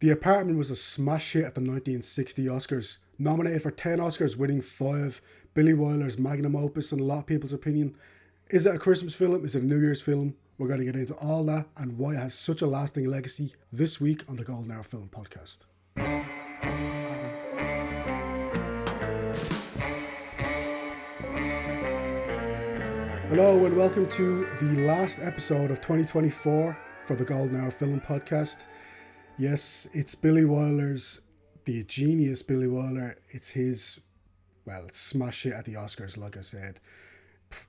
The Apartment was a smash hit at the 1960 Oscars, nominated for 10 Oscars, winning 5. Billy Wilder's magnum opus in a lot of people's opinion. Is it a Christmas film? Is it a New Year's film? We're going to get into all that and why it has such a lasting legacy this week on the Golden Hour Film Podcast. Hello and welcome to the last episode of 2024 for the Golden Hour Film Podcast. Yes, it's Billy Wilder's, the genius Billy Wilder. It's his, it's smash hit at the Oscars, like I said.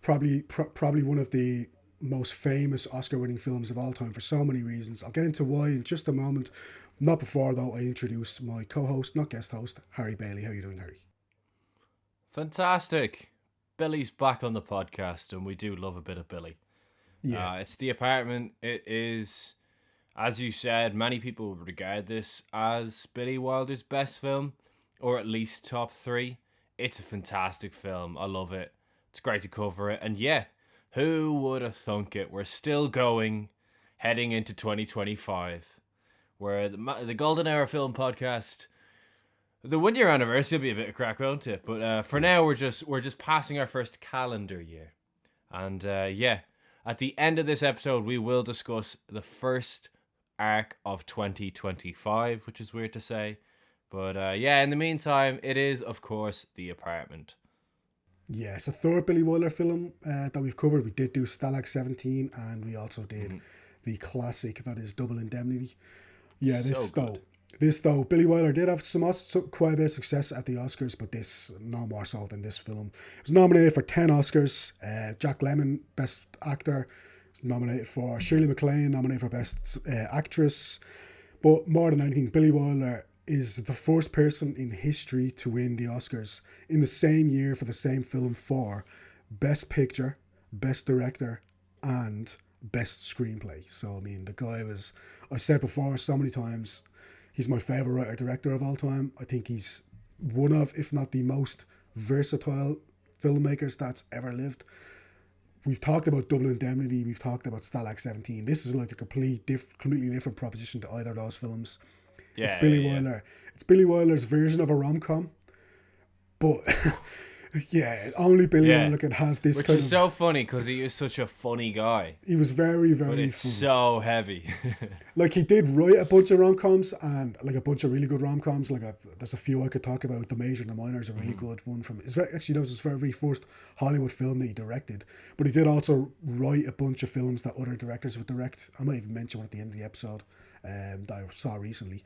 Probably one of the most famous Oscar-winning films of all time for so many reasons. I'll get into why in just a moment. Not before, though, I introduce my co-host, not guest host, Harry Bailey. How are you doing, Harry? Fantastic. Billy's back on the podcast, and we do love a bit of Billy. Yeah. It's The Apartment. It is, as you said, many people regard this as Billy Wilder's best film, or at least top 3. It's a fantastic film. I love it. It's great to cover it. And yeah, who would have thunk it? We're still going, heading into 2025, where the Golden Hour Film Podcast, the 1 year anniversary will be a bit of crack, won't it? But for now, we're just passing our first calendar year. And at the end of this episode, we will discuss the first arc of 2025, which is weird to say. But in the meantime, it is, of course, The Apartment. Yeah, it's a third Billy Wilder film that we've covered. We did do Stalag 17, and we also did the classic that is Double Indemnity. Yeah, this though, Billy Wilder did have quite a bit of success at the Oscars, but this, no more so than this film. It was nominated for 10 Oscars. Jack Lemmon, Best Actor, was nominated for. Shirley MacLaine, nominated for Best Actress. But more than anything, Billy Wilder is the first person in history to win the Oscars in the same year for the same film for Best Picture, Best Director, and Best Screenplay. So, I mean, the guy was, I've said before so many times, he's my favourite writer-director of all time. I think he's one of, if not the most versatile filmmakers that's ever lived. We've talked about Double Indemnity, we've talked about Stalag 17. This is like a completely different proposition to either of those films. Yeah, it's Billy Wilder. It's Billy Wilder's version of a rom-com. But yeah, only Billy Wilder could have this. Which is so funny because he is such a funny guy. He was very, very but it's funny. So heavy. Like, he did write a bunch of rom-coms and like a bunch of really good rom-coms. There's a few I could talk about. The Major and the Minor is a really good one from. That was his very first Hollywood film that he directed. But he did also write a bunch of films that other directors would direct. I might even mention one at the end of the episode that I saw recently.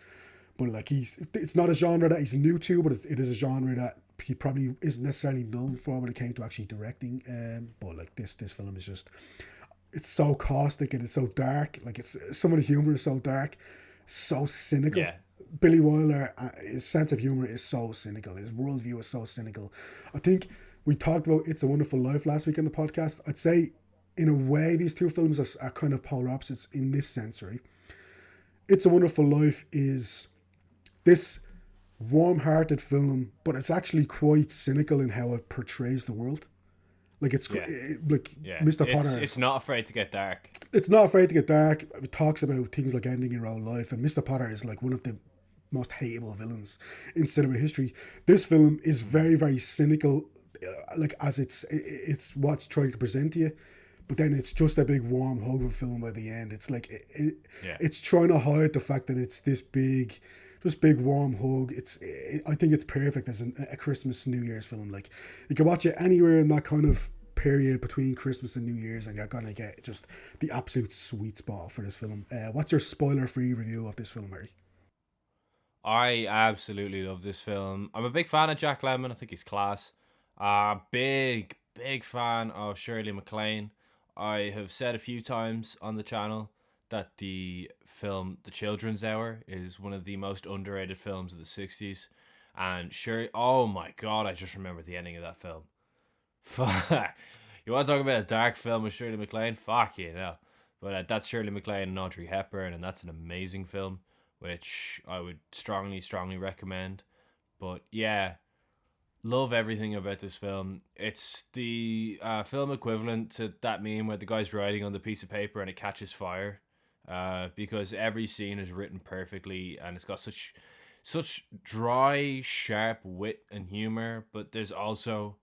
But like, it's not a genre that he's new to, but it is a genre that he probably isn't necessarily known for when it came to actually directing. But like this film is just, it's so caustic and it's so dark. Like, some of the humor is so dark, so cynical. Yeah. Billy Wilder, his sense of humor is so cynical. His worldview is so cynical. I think we talked about It's a Wonderful Life last week in the podcast. I'd say in a way these two films are kind of polar opposites in this sense, right? It's a Wonderful Life is this warm-hearted film, but it's actually quite cynical in how it portrays the world. Like, Mr. Potter. It's not afraid to get dark. It's not afraid to get dark. It talks about things like ending your own life, and Mr. Potter is like one of the most hateable villains in cinema history. This film is very, very cynical, as it's what's trying to present to you. But then it's just a big warm hug of a film by the end. It's like it's trying to hide the fact that it's this big warm hug. I think it's perfect as a Christmas New Year's film. Like, you can watch it anywhere in that kind of period between Christmas and New Year's, and you're gonna get just the absolute sweet spot for this film. What's your spoiler-free review of this film, Harry? I absolutely love this film. I'm a big fan of Jack Lemmon. I think he's class. Big fan of Shirley MacLaine. I have said a few times on the channel that the film The Children's Hour is one of the most underrated films of the 60s. And oh my god, I just remember the ending of that film. Fuck. You want to talk about a dark film with Shirley MacLaine? Fuck you know. But that's Shirley MacLaine and Audrey Hepburn, and that's an amazing film, which I would strongly recommend. But yeah, love everything about this film. It's the film equivalent to that meme where the guy's writing on the piece of paper and it catches fire. because every scene is written perfectly and it's got such dry, sharp wit and humor, but there's also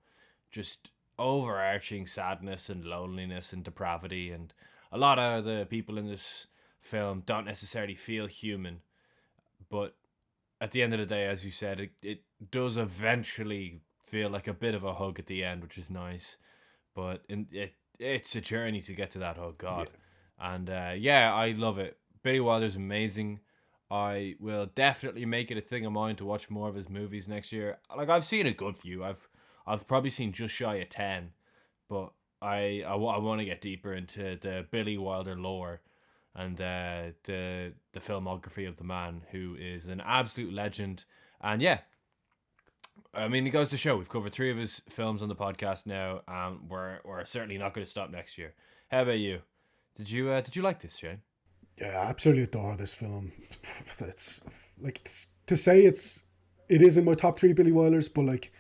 just overarching sadness and loneliness and depravity, and a lot of the people in this film don't necessarily feel human, but at the end of the day, as you said, it does eventually feel like a bit of a hug at the end, which is nice, but it's a journey to get to that hug, God. Yeah. And yeah, I love it. Billy Wilder's amazing. I will definitely make it a thing of mine to watch more of his movies next year. Like, I've seen a good few. I've probably seen just shy of 10, but I want to get deeper into the Billy Wilder lore and the filmography of the man, who is an absolute legend. And yeah, I mean, it goes to show we've covered 3 of his films on the podcast now, and we're certainly not going to stop next year. How about you? Did you like this, Shane? Yeah, I absolutely adore this film. It's like, to say it is in my top 3 Billy Wilders, but like,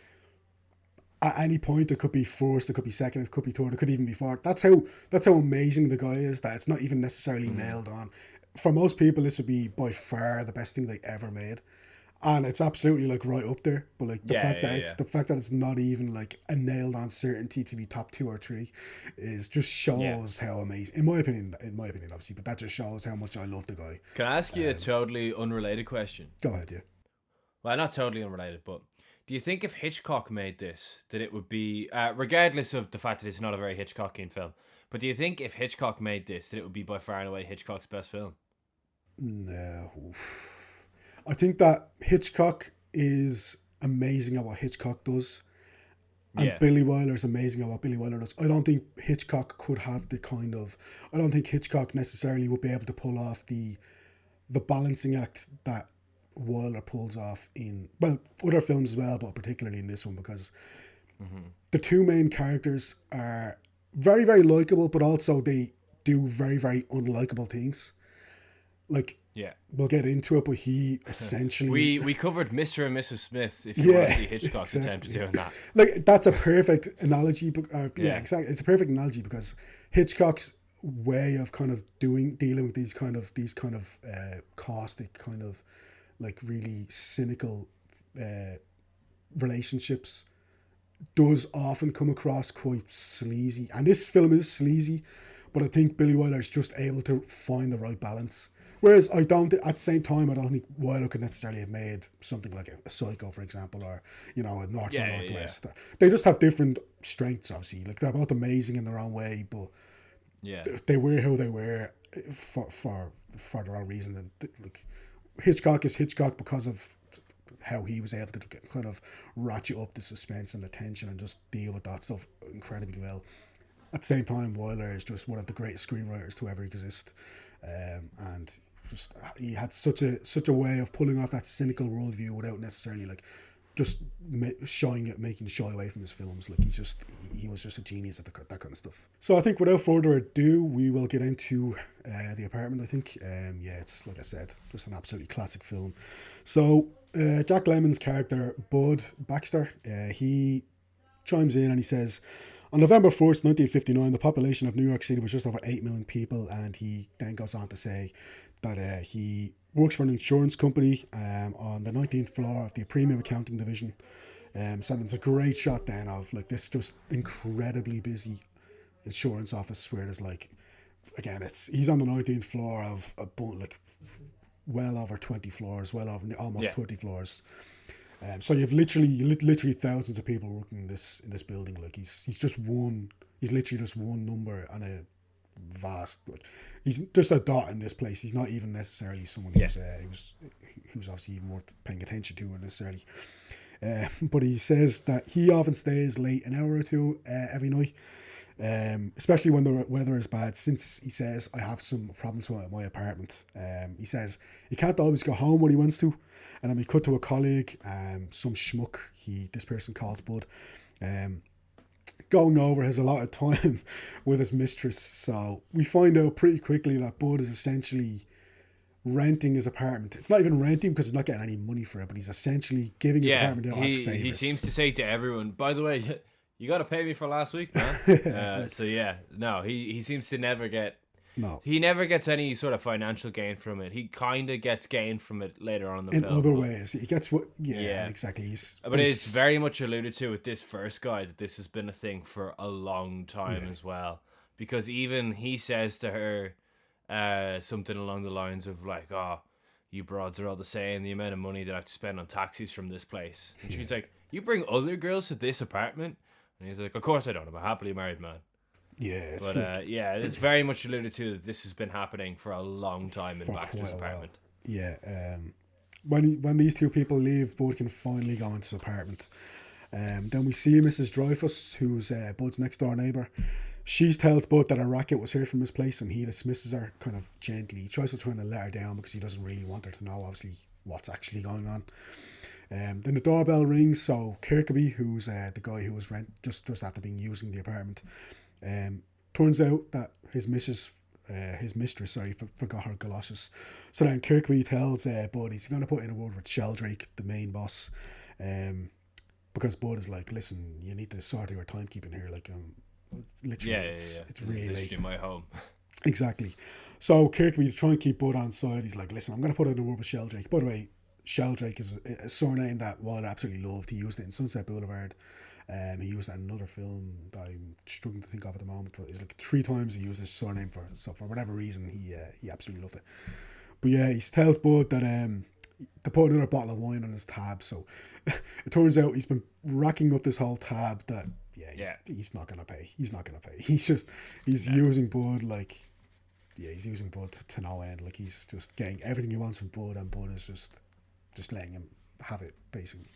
at any point it could be first, it could be second, it could be third, it could even be fourth. That's how amazing the guy is, that it's not even necessarily nailed on. For most people, this would be by far the best thing they ever made, and it's absolutely like right up there. But like the fact that it's not even like a nailed on certainty to be top 2 or 3 is just shows how amazing, in my opinion obviously, but that just shows how much I love the guy. Can I ask you a totally unrelated question? Go ahead. Yeah. Well, not totally unrelated, but do you think if Hitchcock made this, that it would be, regardless of the fact that it's not a very Hitchcockian film, but do you think if Hitchcock made this, that it would be by far and away Hitchcock's best film? No. I think that Hitchcock is amazing at what Hitchcock does, and Billy Wilder is amazing at what Billy Wilder does. I don't think Hitchcock could have I don't think Hitchcock necessarily would be able to pull off the balancing act that Wilder pulls off in, well, other films as well, but particularly in this one, because the 2 main characters are very, very likable, but also they do very, very unlikable things. Like, we'll get into it, but he essentially... we covered Mr. and Mrs. Smith, if you want to see Hitchcock's attempt at doing that. Like, that's a perfect analogy. Exactly. It's a perfect analogy, because Hitchcock's way of kind of dealing with these kind of caustic, kind of like really cynical relationships does often come across quite sleazy, and this film is sleazy, but I think Billy Wilder is just able to find the right balance. Whereas at the same time, I don't think Wilder could necessarily have made something like a Psycho, for example, or, you know, a Northwest. They just have different strengths, obviously. Like, they're both amazing in their own way, but they were who they were for their own reason. And like, Hitchcock is Hitchcock because of how he was able to kind of ratchet up the suspense and the tension and just deal with that stuff incredibly well. At the same time, Wilder is just one of the greatest screenwriters to ever exist, and just he had such a way of pulling off that cynical worldview without necessarily like just making shy away from his films. Like, he was just a genius at that kind of stuff. So I think without further ado, we will get into The Apartment. I think it's, like I said, just an absolutely classic film. So Jack Lemmon's character Bud Baxter, he chimes in and he says, on November 1st, 1959, the population of New York City was just over 8 million people, and he then goes on to say that he works for an insurance company on the 19th floor of the premium accounting division. So it's a great shot then of like this just incredibly busy insurance office where there's like, again, he's on the 19th floor of like well over 20 floors, well over almost 20 floors. So you've literally thousands of people working in this building. Like, he's literally just one number on a vast, like, he's just a dot in this place. He's not even necessarily someone who's obviously even worth paying attention to necessarily. But he says that he often stays late an hour or two every night, especially when the weather is bad, since he says, I have some problems with my apartment. He says he can't always go home when he wants to. And then we cut to a colleague, some schmuck, this person calls Bud, going over his allotted time with his mistress. So we find out pretty quickly that Bud is essentially renting his apartment. It's not even renting because he's not getting any money for it, but he's essentially giving his apartment out as favors. He seems to say to everyone, by the way, you got to pay me for last week, man. So yeah, no, he seems to never get No. He never gets any sort of financial gain from it. He kind of gets gain from it later on in the In film. other ways, he gets what. Yeah. Exactly. But it's very much alluded to with this first guy that this has been a thing for a long time as well. Because even he says to her something along the lines of like, "Oh, you broads are all the same. The amount of money that I have to spend on taxis from this place." And she's like, "You bring other girls to this apartment?" And he's like, "Of course I don't. I'm a happily married man." Yeah, But it's very much alluded to that this has been happening for a long time in Baxter's apartment. Yeah. When these two people leave, Bud can finally go into his apartment. Then we see Mrs. Dreyfus, who's Bud's next door neighbour. She tells Bud that a racket was heard from his place, and he dismisses her kind of gently. He tries to let her down because he doesn't really want her to know, obviously, what's actually going on. Then the doorbell rings, so Kirkby, who's the guy who was just after being using the apartment, turns out that his mistress, forgot her galoshes. So then Kirkby tells Bud he's going to put in a word with Sheldrake, the main boss, because Bud is like, listen, you need to sort your timekeeping here, like literally, it's really literally my home. Exactly. So Kirkby, to try and keep Bud on side, he's like, listen, I'm going to put in a word with Sheldrake. By the way, Sheldrake is a surname that Wilder absolutely loved. He used it in Sunset Boulevard. He used it in another film that I'm struggling to think of at the moment, but it's like 3 times he used his surname for whatever reason he absolutely loved it. But yeah, he tells Bud that to put another bottle of wine on his tab. So it turns out he's been racking up this whole tab that he's not gonna pay. He's not gonna pay. He's using Bud like he's using Bud to no end. Like he's just getting everything he wants from Bud, and Bud is just letting him have it basically.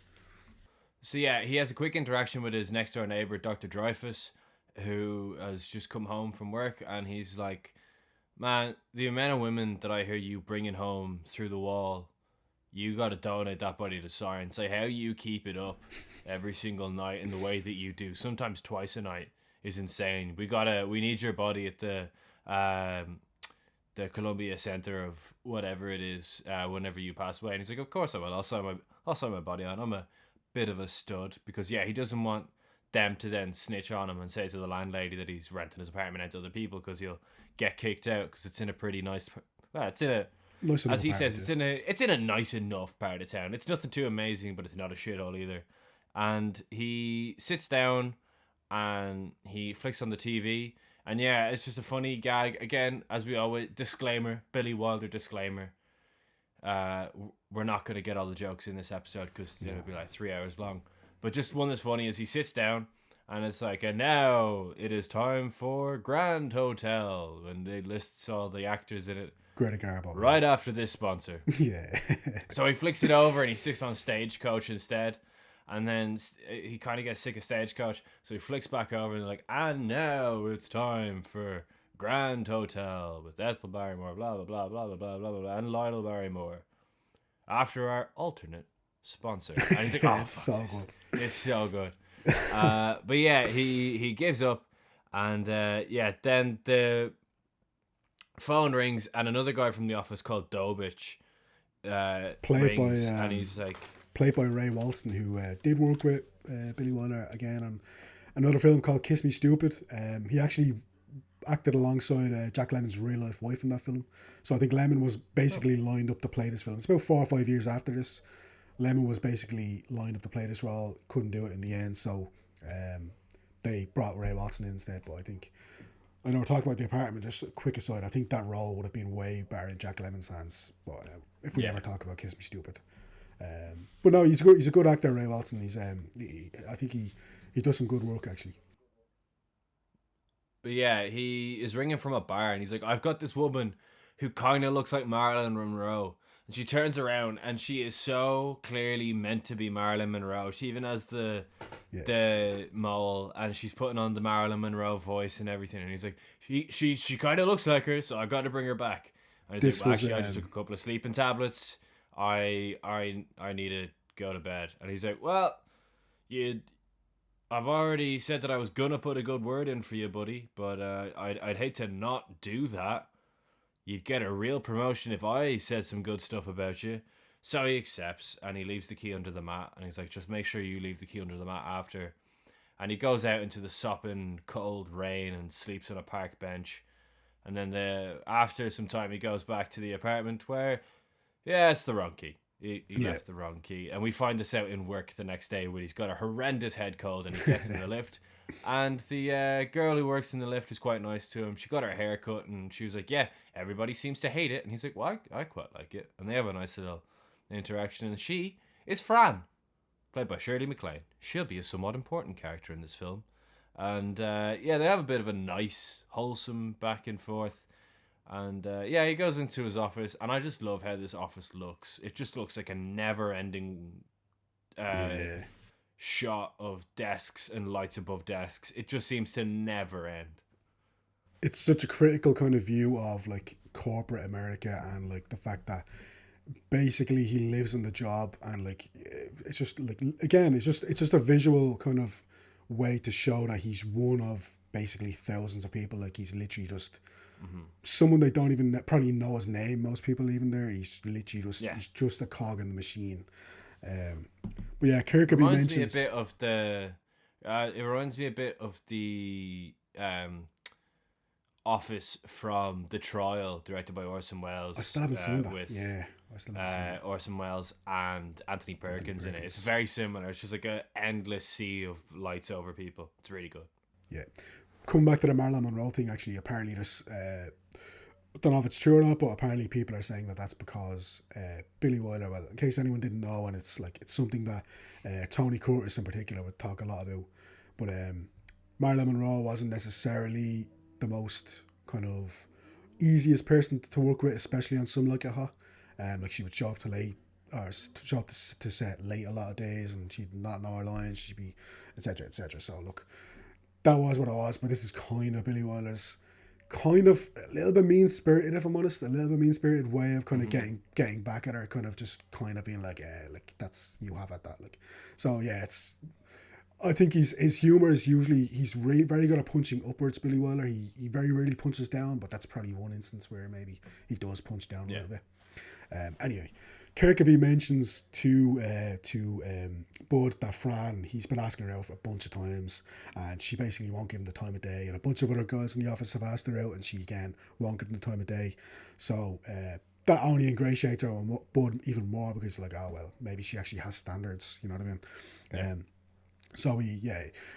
So yeah, he has a quick interaction with his next door neighbor, Dr. Dreyfus, who has just come home from work, and he's like, "Man, the amount of women that I hear you bringing home through the wall, you got to donate that body to science. Say how you keep it up every single night in the way that you do, sometimes twice a night, is insane. We need your body at the Columbia Center of whatever it is whenever you pass away." And he's like, "Of course I will. I'll sign my body on. I'm a bit of a stud," because he doesn't want them to then snitch on him and say to the landlady that he's renting his apartment out to other people, because he'll get kicked out, because it's in a pretty nice it's in a nice, as he says, it's in a nice enough part of town. It's nothing too amazing, but it's not a shithole either. And he sits down and he flicks on the TV, and it's just a funny gag again, as we always disclaimer, Billy Wilder disclaimer. We're not going to get all the jokes in this episode because it'll be like 3 hours long. But just one that's funny is he sits down and it's like, "And now it is time for Grand Hotel," and they lists all the actors in it. Greta Garbo. Right after this sponsor. Yeah. So he flicks it over and he sticks on Stagecoach instead. And then he kind of gets sick of Stagecoach. So he flicks back over and they're like, "And now it's time for Grand Hotel with Ethel Barrymore, blah, blah, blah, blah, blah, blah, blah, blah, and Lionel Barrymore. After our alternate sponsor." And he's like, "Oh, it's so good. It's so good." But yeah, he gives up. And then the phone rings and another guy from the office called Dobich rings, and he's like... Played by Ray Walston, who did work with Billy Wilder again on another film called Kiss Me Stupid. He actually acted alongside Jack Lemmon's real life wife in that film. So I think Lemmon was basically lined up to play this film. It's about 4 or 5 years after this. Lemmon was basically lined up to play this role, couldn't do it in the end, so they brought Ray Walston in instead. But I know we're talking about the apartment, just a quick aside, I think that role would have been way better in Jack Lemmon's hands. But if we ever talk about Kiss Me Stupid. But no, he's a good actor, Ray Walston. I think he does some good work actually. But yeah, he is ringing from a bar and he's like, "I've got this woman who kind of looks like Marilyn Monroe." And she turns around and she is so clearly meant to be Marilyn Monroe. She even has the mole, and she's putting on the Marilyn Monroe voice and everything. And he's like, she kind of looks like her, so I got to bring her back. And he's like, "Well, actually, I just took a couple of sleeping tablets. I need to go to bed." And he's like, "Well, I've already said that I was gonna put a good word in for you, buddy, but I'd hate to not do that. You'd get a real promotion if I said some good stuff about you." So he accepts, and he leaves the key under the mat, and he's like, "Just make sure you leave the key under the mat after." And he goes out into the sopping cold rain and sleeps on a park bench. And then after some time, he goes back to the apartment where, yeah, it's the wrong key. He left the wrong key. And we find this out in work the next day when he's got a horrendous head cold and he gets in the lift. And the girl who works in the lift is quite nice to him. She got her hair cut and she was like, yeah, everybody seems to hate it. And he's like, well, I quite like it. And they have a nice little interaction. And she is Fran, played by Shirley MacLaine. She'll be a somewhat important character in this film. And they have a bit of a nice, wholesome back and forth. And he goes into his office, and I just love how this office looks. It just looks like a never-ending shot of desks and lights above desks. It just seems to never end. It's such a critical kind of view of like corporate America and like the fact that basically he lives in the job, and like it's just like, again, it's just a visual kind of way to show that he's one of basically thousands of people. Like he's literally just someone they don't even probably know his name. Most people even there, he's literally just he's just a cog in the machine. But yeah, Kirkby mentions it reminds me a bit of the Office from The Trial, directed by Orson Welles. I still haven't seen that. I still haven't seen that. Orson Welles and Anthony Perkins in it. It's very similar. It's just like an endless sea of lights over people. It's really good. Yeah. Coming back to the Marilyn Monroe thing, actually, apparently there's, I don't know if it's true or not, but apparently people are saying that that's because Billy Wilder, well, in case anyone didn't know, and it's something that Tony Curtis in particular would talk a lot about, but Marilyn Monroe wasn't necessarily the most kind of easiest person to work with, especially on Some Like It Hot. Like she would show up to late, or show up to set late a lot of days, and she'd not know her lines, she'd be etc etc. So look, that was what it was, but this is kind of Billy Wilder's kind of a little bit mean-spirited, if I'm honest, a little bit mean-spirited way of kind of getting back at her, kind of just kind of being like, like that's, you have at that, like. So yeah, I think his humor is usually, he's really very good at punching upwards, Billy Wilder. He very rarely punches down, but that's probably one instance where maybe he does punch down a little bit. Anyway, Kirkby mentions to Bud that Fran, he's been asking her out for a bunch of times, and she basically won't give him the time of day, and a bunch of other guys in the office have asked her out, and she again won't give him the time of day. So that only ingratiates her on Bud even more, because like, oh well, maybe she actually has standards, you know what I mean? Yeah. So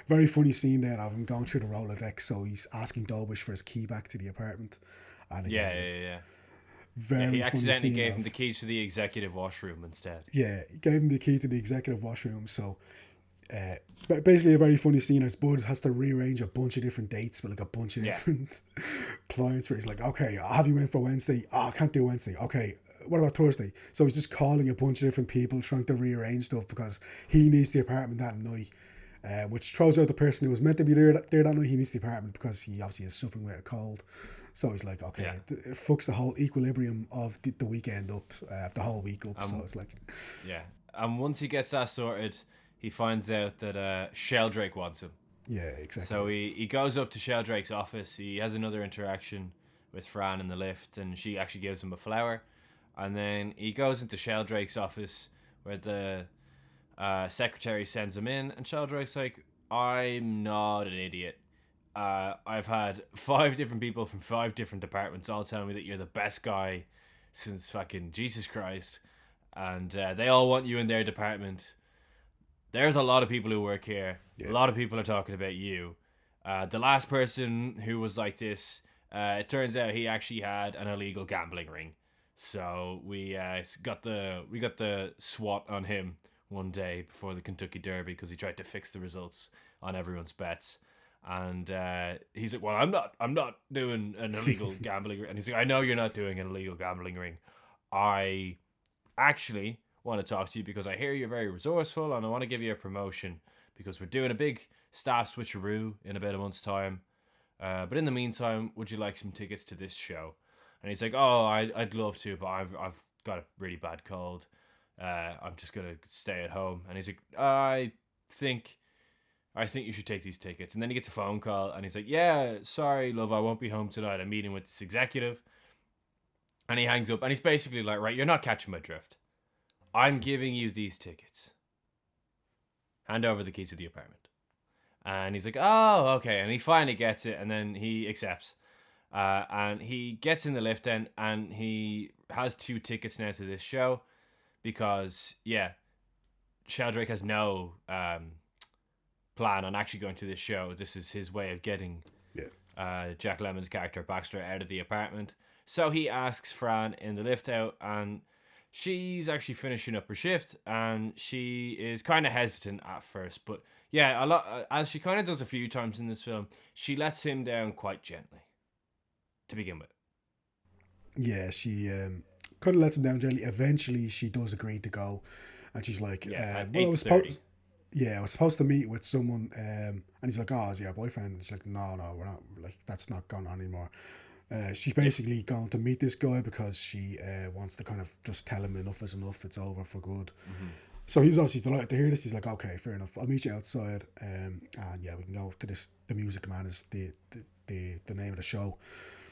very funny scene there of him going through the Rolodex. So he's asking Dobish for his key back to the apartment. And again, he accidentally gave him the key to the executive washroom instead. Yeah, he gave him the key to the executive washroom. So basically a very funny scene as Bud has to rearrange a bunch of different dates with like a bunch of different clients, where he's like, okay, I'll have you in for Wednesday. Oh, I can't do Wednesday. Okay, what about Thursday? So he's just calling a bunch of different people trying to rearrange stuff because he needs the apartment that night. Which throws out the person who was meant to be there that night. He needs the apartment because he obviously is suffering with a cold. So he's like, okay, it fucks the whole equilibrium of the weekend up, the whole week up. So it's like, and once he gets that sorted, he finds out that Sheldrake wants him. Yeah, exactly. So he goes up to Sheldrake's office. He has another interaction with Fran in the lift, and she actually gives him a flower. And then he goes into Sheldrake's office where the secretary sends him in, and Sheldrake's like, I'm not an idiot. I've had 5 different people from 5 different departments all tell me that you're the best guy since fucking Jesus Christ, and they all want you in their department. There's a lot of people who work here. A lot of people are talking about you. The last person who was like this, it turns out he actually had an illegal gambling ring. So we got the SWAT on him one day before the Kentucky Derby because he tried to fix the results on everyone's bets. And he's like, well, I'm not doing an illegal gambling ring. And he's like, I know you're not doing an illegal gambling ring. I actually want to talk to you because I hear you're very resourceful, and I want to give you a promotion because we're doing a big staff switcheroo in about a month's time. But in the meantime, would you like some tickets to this show? And he's like, oh, I'd love to, but I've got a really bad cold. I'm just gonna stay at home. And he's like, I think you should take these tickets. And then he gets a phone call, and he's like, yeah, sorry, love, I won't be home tonight. I'm meeting with this executive. And he hangs up, and he's basically like, right, you're not catching my drift. I'm giving you these tickets. Hand over the keys to the apartment. And he's like, oh, okay. And he finally gets it, and then he accepts. And he gets in the lift then, and he has 2 tickets now to this show because, yeah, Sheldrake has no plan on actually going to this show. This is his way of getting Jack Lemmon's character Baxter out of the apartment. So he asks Fran in the lift out, and she's actually finishing up her shift, and she is kind of hesitant at first, but yeah, a lot as she kind of does a few times in this film, she lets him down quite gently to begin with. Yeah, she kind of lets him down gently. Eventually, she does agree to go, and she's like, At "Well, 8:30. I was supposed to meet with someone," and he's like, "Oh, is he your boyfriend?" And she's like, "No, we're not. Like, that's not going on anymore." She's basically going to meet this guy because she wants to kind of just tell him enough is enough. It's over for good. So he's obviously delighted to hear this. He's like, "Okay, fair enough. I'll meet you outside, and yeah, we can go to this. The Music Man is the name of the show."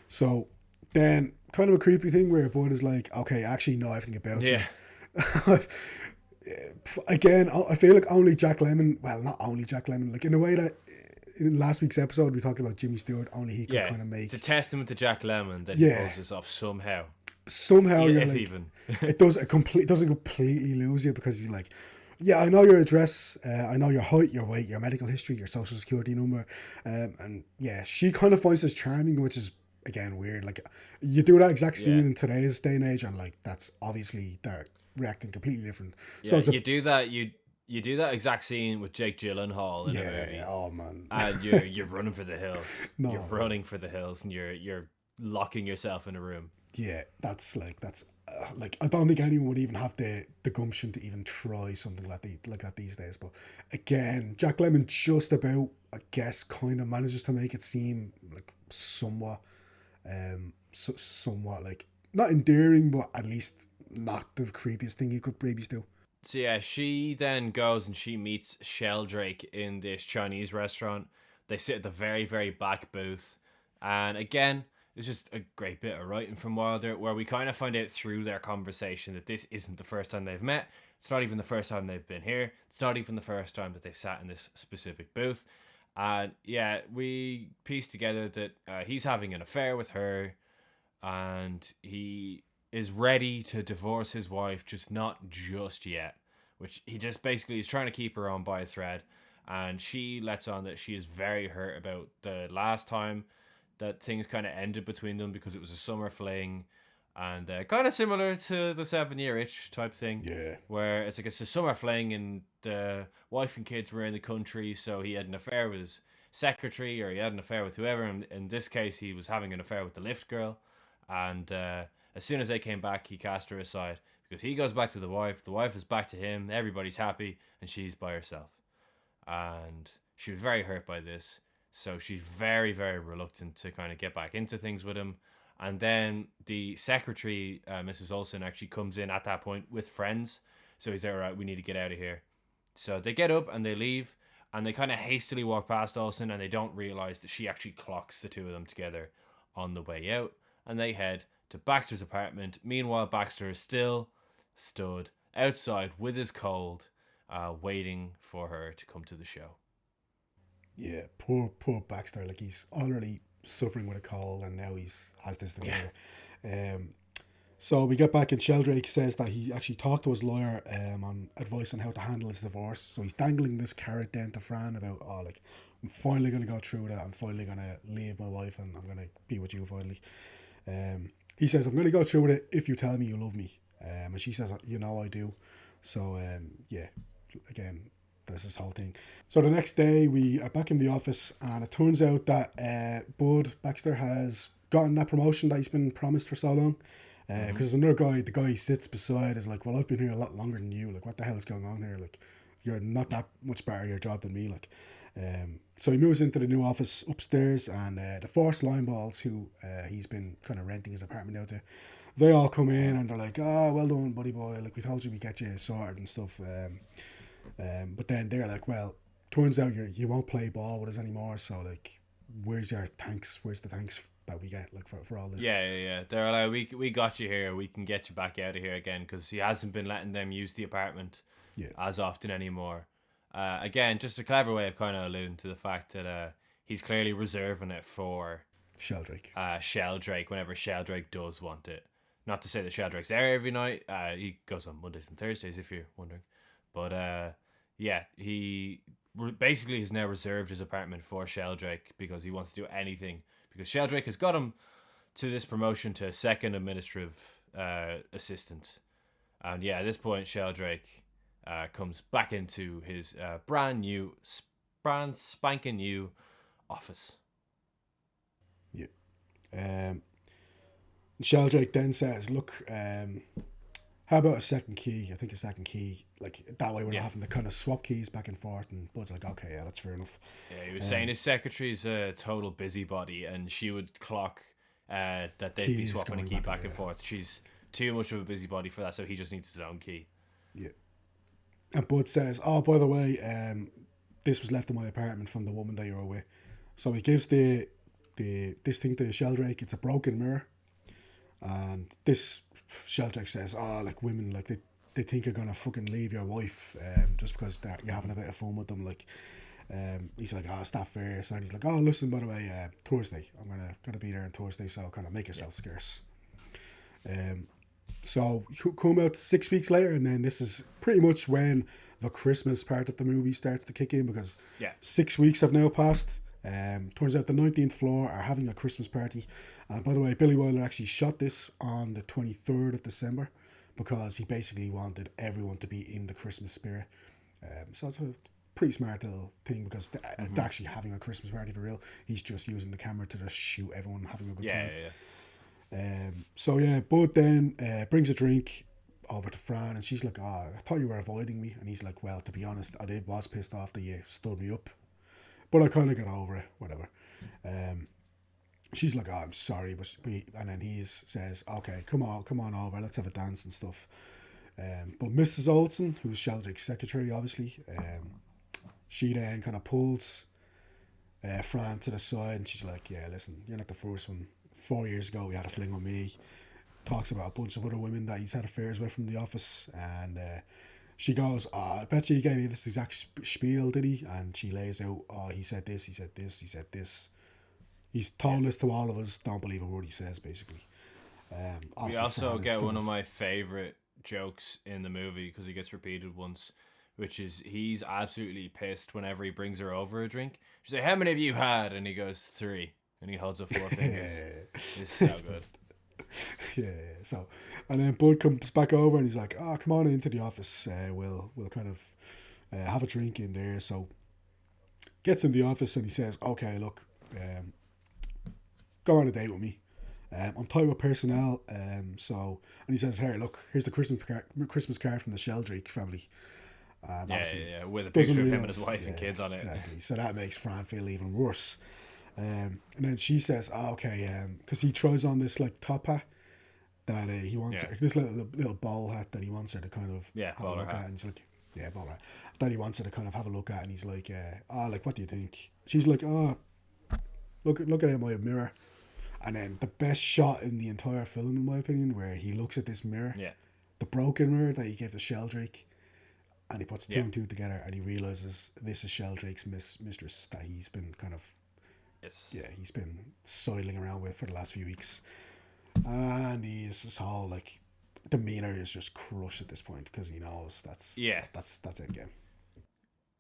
So then, kind of a creepy thing where Bud is like, "Okay, I actually know everything about you." Again, I feel like only Jack Lemmon. Well, not only Jack Lemmon. Like in a way that in last week's episode we talked about Jimmy Stewart. Only he could kind of make. It's a testament to Jack Lemmon that he pulls this off somehow. Somehow, you're if like, even. it doesn't completely lose you because he's like, yeah, I know your address, I know your height, your weight, your medical history, your social security number, and yeah, she kind of finds this charming, which is again weird. Like you do that exact scene in today's day and age, and like that's obviously they're reacting completely different. Yeah, so it's you do that you do that exact scene with Jake Gyllenhaal in a movie. Oh man, and you're running for the hills. No, you're running for the hills, and you're locking yourself in a room. Yeah, that's like I don't think anyone would even have the gumption to even try something like that these days. But again, Jack Lemmon just about, I guess, kind of manages to make it seem like somewhat somewhat like not endearing, but at least not the creepiest thing you could maybe do. So yeah, she then goes and she meets Sheldrake in this Chinese restaurant. They sit at the very, very back booth, and again, it's just a great bit of writing from Wilder where we kind of find out through their conversation that this isn't the first time they've met. It's not even the first time they've been here. It's not even the first time that they've sat in this specific booth. And yeah, we piece together that he's having an affair with her, and he is ready to divorce his wife, just not just yet. Which he just basically is trying to keep her on by a thread. And she lets on that she is very hurt about the last time that things kind of ended between them because it was a summer fling, and kind of similar to the 7-year itch type thing. Yeah. Where it's like it's a summer fling and the wife and kids were in the country, so he had an affair with his secretary or he had an affair with whoever. And in this case, he was having an affair with the lift girl. And as soon as they came back, he cast her aside because he goes back to the wife is back to him, everybody's happy, and she's by herself. And she was very hurt by this. So she's very, very reluctant to kind of get back into things with him. And then the secretary, Mrs. Olsen, actually comes in at that point with friends. So he's like, all right, we need to get out of here. So they get up and they leave. And they kind of hastily walk past Olsen and they don't realize that she actually clocks the two of them together on the way out. And they head to Baxter's apartment. Meanwhile, Baxter is still stood outside with his cold, waiting for her to come to the show. Yeah, poor Baxter. Like he's already suffering with a cold, and now has this thing. So we get back, and Sheldrake says that he actually talked to his lawyer on advice on how to handle his divorce. So he's dangling this carrot down to Fran about, I'm finally going to go through that. I'm finally going to leave my wife, and I'm going to be with you finally. He says, I'm going to go through with it if you tell me you love me. And she says, I do. So yeah, again, there's this whole thing. So the next day we are back in the office, and it turns out that Bud Baxter has gotten that promotion that he's been promised for so long. Because another guy, the guy he sits beside, is like, well, I've been here a lot longer than you. Like, what the hell is going on here? Like, you're not that much better at your job than me. Like, so he moves into the new office upstairs, and the Force line balls, who he's been kind of renting his apartment out to, they all come in and they're like, well done, buddy boy. Like, we told you we get you sorted and stuff. But then they're like, well, turns out you won't play ball with us anymore. So like, where's your thanks? Where's the thanks that we get like for all this? Yeah. They're like, we got you here. We can get you back out of here again because he hasn't been letting them use the apartment as often anymore. Again, just a clever way of kind of alluding to the fact that he's clearly reserving it for Sheldrake. Sheldrake whenever Sheldrake does want it. Not to say that Sheldrake's there every night. He goes on Mondays and Thursdays, if you're wondering. But yeah, he basically has now reserved his apartment for Sheldrake because he wants to do anything. Because Sheldrake has got him to this promotion to second administrative assistant. And yeah, at this point, Sheldrake comes back into his brand spanking new office. Yeah. Sheldrake then says, look, how about a second key? I think a second key, like that way we're not having to kind of swap keys back and forth. And Bud's like, okay, yeah, that's fair enough. Yeah, he was saying his secretary's a total busybody and she would clock that they'd be swapping a key back and forth. She's too much of a busybody for that, so he just needs his own key. Yeah. And Bud says, oh, by the way, this was left in my apartment from the woman that you were with. So he gives this thing to Sheldrake. It's a broken mirror. And this Sheldrake says, oh, like women, like they think you're gonna fucking leave your wife just because you're having a bit of fun with them. Like, he's like, oh, it's not fair. So he's like, oh, listen, by the way, Thursday, I'm gonna be there on Thursday, so kind of make yourself scarce. So come out 6 weeks later, and then this is pretty much when the Christmas part of the movie starts to kick in, because 6 weeks have now passed. Turns out the 19th floor are having a Christmas party. And by the way, Billy Wilder actually shot this on the 23rd of December because he basically wanted everyone to be in the Christmas spirit. So it's a pretty smart little thing, because they're actually having a Christmas party for real. He's just using the camera to just shoot everyone having a good time. So yeah, Bud then brings a drink over to Fran, and she's like, oh, I thought you were avoiding me. And he's like, well, to be honest, I was pissed off that you stood me up, but I kind of got over it, whatever. She's like, oh, I'm sorry, and then he says, okay, come on over, let's have a dance and stuff. But Mrs. Olsen, who's Sheldrake's secretary, obviously, she then kind of pulls Fran to the side, and she's like, yeah, listen, you're not the first one. 4 years ago, he had a fling with me. Talks about a bunch of other women that he's had affairs with from the office, and she goes, oh, I bet you he gave me this exact spiel, did he? And she lays out, oh, he said this, he said this, he said this. He's told this to all of us, don't believe a word he says, basically. We also get one of my favourite jokes in the movie, because he gets repeated once, which is he's absolutely pissed whenever he brings her over a drink. She's like, how many have you had? And he goes, 3. And he holds up 4 fingers. It's so good. Yeah. So, and then Bud comes back over and he's like, oh, come on into the office. We'll kind of have a drink in there. So gets in the office and he says, okay, look, go on a date with me. I'm tight with personnel. And he says, hey, look, here's the Christmas card from the Sheldrake family. With a picture of him and his wife and kids on it. Exactly. So that makes Fran feel even worse. And then she says, oh, okay, because he tries on this like top hat that he wants her, this little ball hat that he wants her to kind of have a look at, and he's like, bowler hat, that he wants her to kind of have a look at, and he's like, like, what do you think? She's like, oh, look at it in my mirror. And then the best shot in the entire film, in my opinion, where he looks at this mirror, the broken mirror that he gave to Sheldrake, and he puts two and two together, and he realizes this is Sheldrake's mistress that he's been kind of he's been soiling around with for the last few weeks, and his whole like demeanor is just crushed at this point, because he knows that's it again.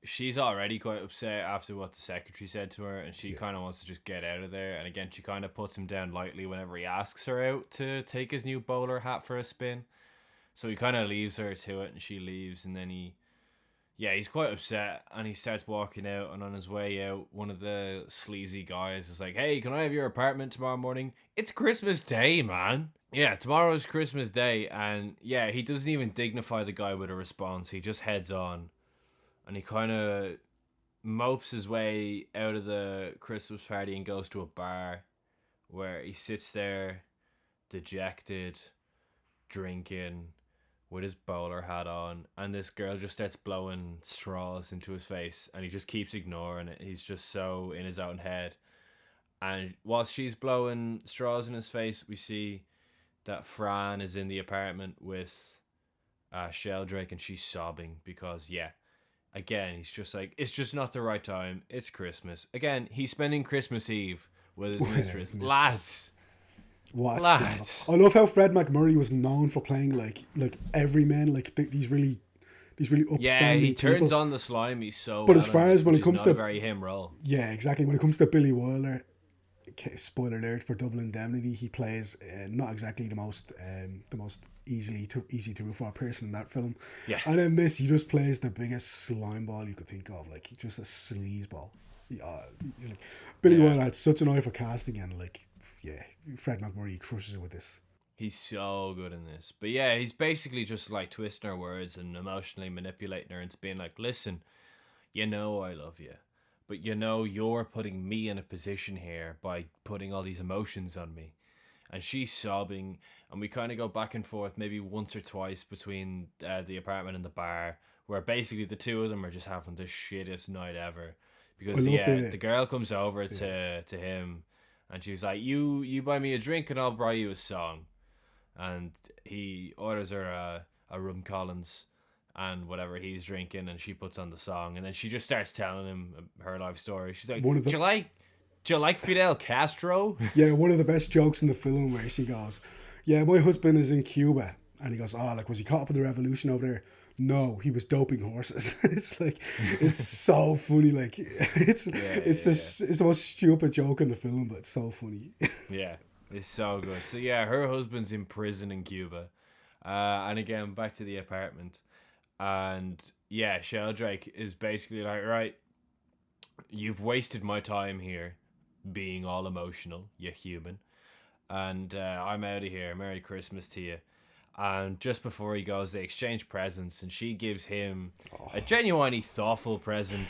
She's already quite upset after what the secretary said to her, and she kind of wants to just get out of there. And again, she kind of puts him down lightly whenever he asks her out to take his new bowler hat for a spin. So he kind of leaves her to it, and she leaves, and then he's quite upset, and he starts walking out, and on his way out, one of the sleazy guys is like, hey, can I have your apartment tomorrow morning? It's Christmas Day, man. Yeah, tomorrow's Christmas Day, and he doesn't even dignify the guy with a response. He just heads on, and he kind of mopes his way out of the Christmas party and goes to a bar where he sits there, dejected, drinking, with his bowler hat on, and this girl just starts blowing straws into his face, and he just keeps ignoring it. He's just so in his own head. And whilst she's blowing straws in his face, we see that Fran is in the apartment with Sheldrake, and she's sobbing because, again, he's just like, it's just not the right time. It's Christmas. Again, he's spending Christmas Eve with his mistress. His mistress. Lads. What a slapper. I love how Fred MacMurray was known for playing like everyman, like these really upstanding Yeah, he turns people. on the slimy so But well as far as when it comes not to a very him role. yeah, exactly. When it comes to Billy Wilder, spoiler alert for Double Indemnity, he plays not exactly the most easy to root for person in that film. Yeah. And in this, he just plays the biggest slime ball you could think of, like just a sleazeball. Like, Billy Wilder had such an eye for casting, and like, yeah, Fred MacMurray crushes it with this. He's so good in this. But yeah, he's basically just like twisting her words and emotionally manipulating her into being like, listen, I love you. But you're putting me in a position here by putting all these emotions on me. And she's sobbing. And we kind of go back and forth maybe once or twice between the apartment and the bar, where basically the two of them are just having the shittest night ever. Because the girl comes over to him and she's like, you buy me a drink and I'll buy you a song. And he orders her a rum Collins and whatever he's drinking, and she puts on the song, and then she just starts telling him her life story. She's like, do you like Fidel Castro? Yeah, one of the best jokes in the film where she goes, yeah, my husband is in Cuba. And he goes, oh, like, was he caught up in the revolution over there? No, he was doping horses. It's like, it's so funny. Like, it's the most stupid joke in the film, but it's so funny. Yeah. It's so good. So yeah, her husband's in prison in Cuba. And again, back to the apartment. And yeah, Sheldrake is basically like, right, you've wasted my time here being all emotional, you human. And I'm out of here. Merry Christmas to you. And just before he goes, they exchange presents, and she gives him a genuinely thoughtful present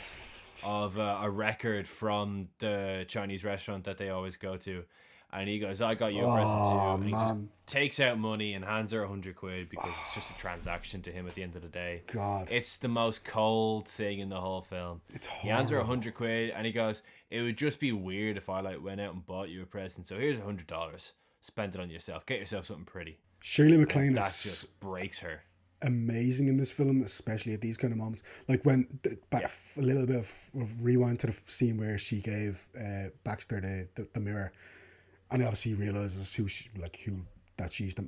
of a record from the Chinese restaurant that they always go to. And he goes, I got you a present too. And he just takes out money and hands her £100 because it's just a transaction to him at the end of the day. God. It's the most cold thing in the whole film. It's horrible. He hands her £100 and he goes, it would just be weird if I like went out and bought you a present. So here's $100. Spend it on yourself. Get yourself something pretty. Shirley MacLaine that just breaks her. Amazing in this film, especially at these kind of moments. Like when a little bit of rewind to the scene where she gave Baxter the mirror. And obviously he realizes who she's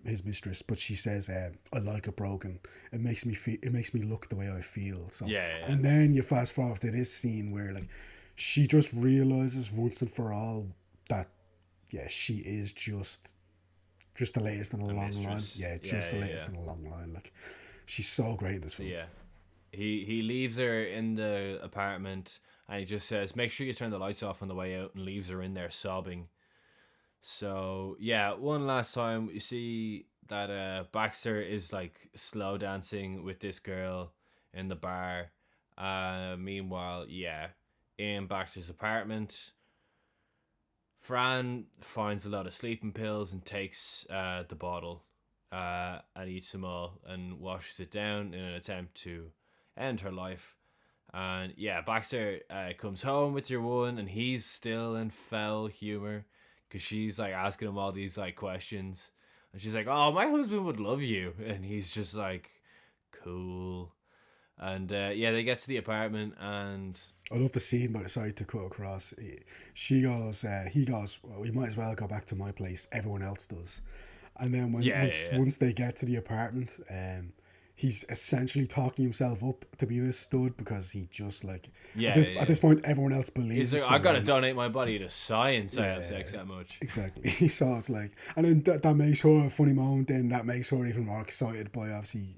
his mistress, but she says, "I like it broken. It makes me look the way I feel." So and then you fast forward to this scene where like she just realizes once and for all that she is just the latest in a long mistress. line. Yeah, the latest in a long line. Like she's so great in this film. Yeah, he leaves her in the apartment and he just says, "Make sure you turn the lights off on the way out," and leaves her in there sobbing. So yeah, one last time you see that Baxter is like slow dancing with this girl in the bar. Meanwhile, in Baxter's apartment, Fran finds a lot of sleeping pills and takes the bottle and eats them all and washes it down in an attempt to end her life. And Baxter comes home with your one, and he's still in foul humor. Because she's like asking him all these like questions. And she's like, oh, my husband would love you. And he's just like, cool. And they get to the apartment and... I love the scene, but sorry to cut across. He goes, well, we might as well go back to my place. Everyone else does. And then once they get to the apartment, he's essentially talking himself up to be this stud because he just like at this point everyone else believes. He's like, I gotta donate my body to science. I have sex that much. Exactly. So it's like, and then that makes her a funny moment. Then that makes her even more excited by obviously.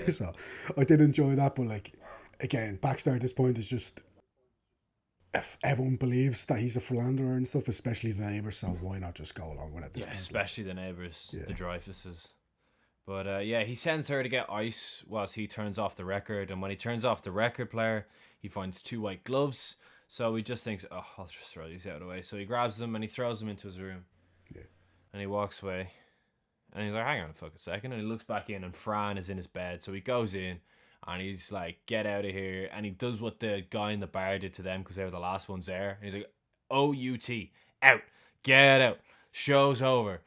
So I did enjoy that, but like again, Baxter at this point is just. If everyone believes that he's a philanderer and stuff, especially the neighbours, so why not just go along with it? Especially the neighbours, the Dreyfuses. But he sends her to get ice whilst he turns off the record. And when he turns off the record player, he finds 2 white gloves. So he just thinks, oh, I'll just throw these out of the way. So he grabs them and he throws them into his room. Yeah. And he walks away. And he's like, hang on a fucking second. And he looks back in and Fran is in his bed. So he goes in and he's like, get out of here. And he does what the guy in the bar did to them because they were the last ones there. And he's like, O-U-T, out, get out. Show's over.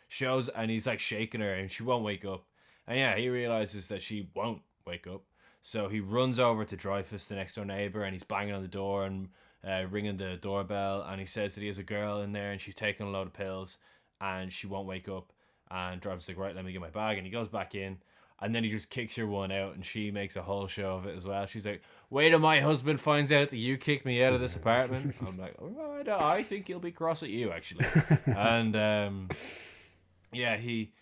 And he's like shaking her and she won't wake up. And he realizes that she won't wake up. So he runs over to Dreyfus, the next door neighbor, and he's banging on the door. And ringing the doorbell, and he says that he has a girl in there and she's taking a load of pills and she won't wake up. And driver's like, right, let me get my bag, and he goes back in. And then he just kicks her one out, and she makes a whole show of it as well. She's like, wait till my husband finds out that you kicked me out of this apartment. I'm like, oh, I think he'll be cross at you, actually. And yeah, he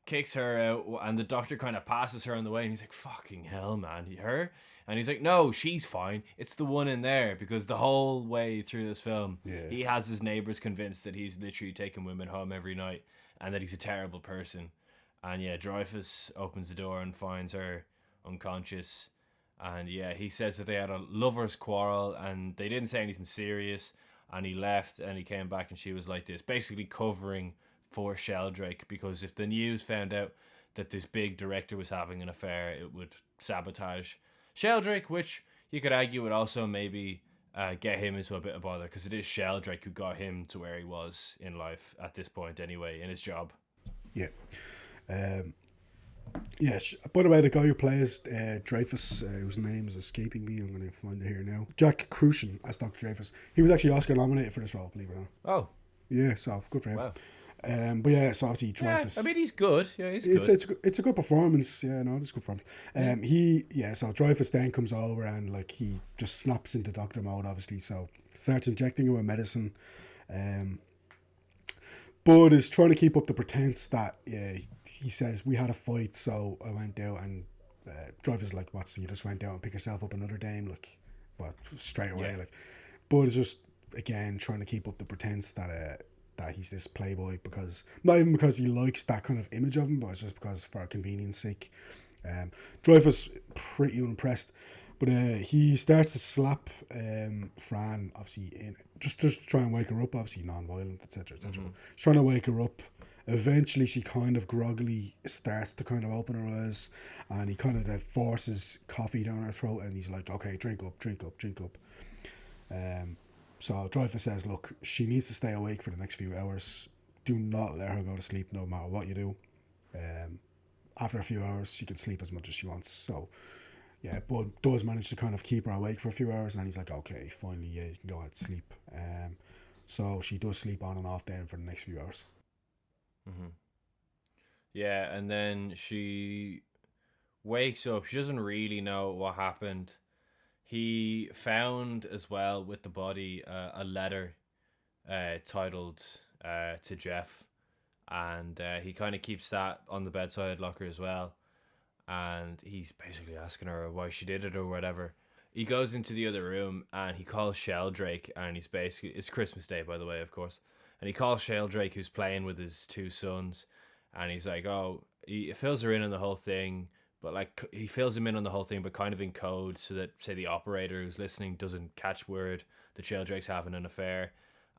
kicks her out, and the doctor kind of passes her on the way, and he's like, fucking hell, man, her? And he's like, no, she's fine. It's the one in there, because the whole way through this film, he has his neighbors convinced that he's literally taking women home every night, and that he's a terrible person. And yeah, Dreyfus opens the door and finds her unconscious. And yeah, he says that they had a lover's quarrel and they didn't say anything serious. And he left and he came back and she was like this, basically covering for Sheldrake, because if the news found out that this big director was having an affair, it would sabotage Sheldrake, which you could argue would also maybe get him into a bit of bother, because it is Sheldrake who got him to where he was in life at this point anyway, in his job. Yeah. By the way, the guy who plays Dreyfus, whose name is escaping me, I'm going to find it here now. Jack Crucian as Dr. Dreyfus. He was actually Oscar nominated for this role, believe it or not. Oh. Yeah, so good for him. Wow. But yeah, so obviously Dreyfus. Yeah, I mean, he's good. Yeah, he's good. It's a good performance. Yeah, no, it's a good performance. So Dreyfus then comes over and like he just snaps into doctor mode, obviously. So starts injecting him with medicine. But is trying to keep up the pretense that he says we had a fight, so I went out and Dreyfus like, what? So you just went out and pick yourself up another dame, like, what? Straight away, like. But it's just again trying to keep up the pretense that he's this playboy, because not even because he likes that kind of image of him, but it's just because for convenience sake. Dreyfus pretty unimpressed. But he starts to slap Fran, obviously, just to try and wake her up, obviously non-violent, etc., etc. He's trying to wake her up. Eventually, she kind of groggily starts to kind of open her eyes, and he kind of forces coffee down her throat, and he's like, okay, drink up. So Dreyfus says, look, she needs to stay awake for the next few hours. Do not let her go to sleep no matter what you do. After a few hours, she can sleep as much as she wants. So... yeah, but does manage to kind of keep her awake for a few hours, and then he's like, okay, finally, yeah, you can go ahead and sleep. So she does sleep on and off then for the next few hours. Mm-hmm. Yeah, and then she wakes up. She doesn't really know what happened. He found as well with the body a letter titled to Jeff, and he kind of keeps that on the bedside locker as well. And he's basically asking her why she did it or whatever. He goes into the other room and he calls Sheldrake, and he's basically, it's Christmas Day, by the way, of course, and he calls Sheldrake, who's playing with his two sons, and he's like, oh, he fills her in on the whole thing, but like he fills him in on the whole thing, but kind of in code, so that say the operator who's listening doesn't catch word that Sheldrake's having an affair.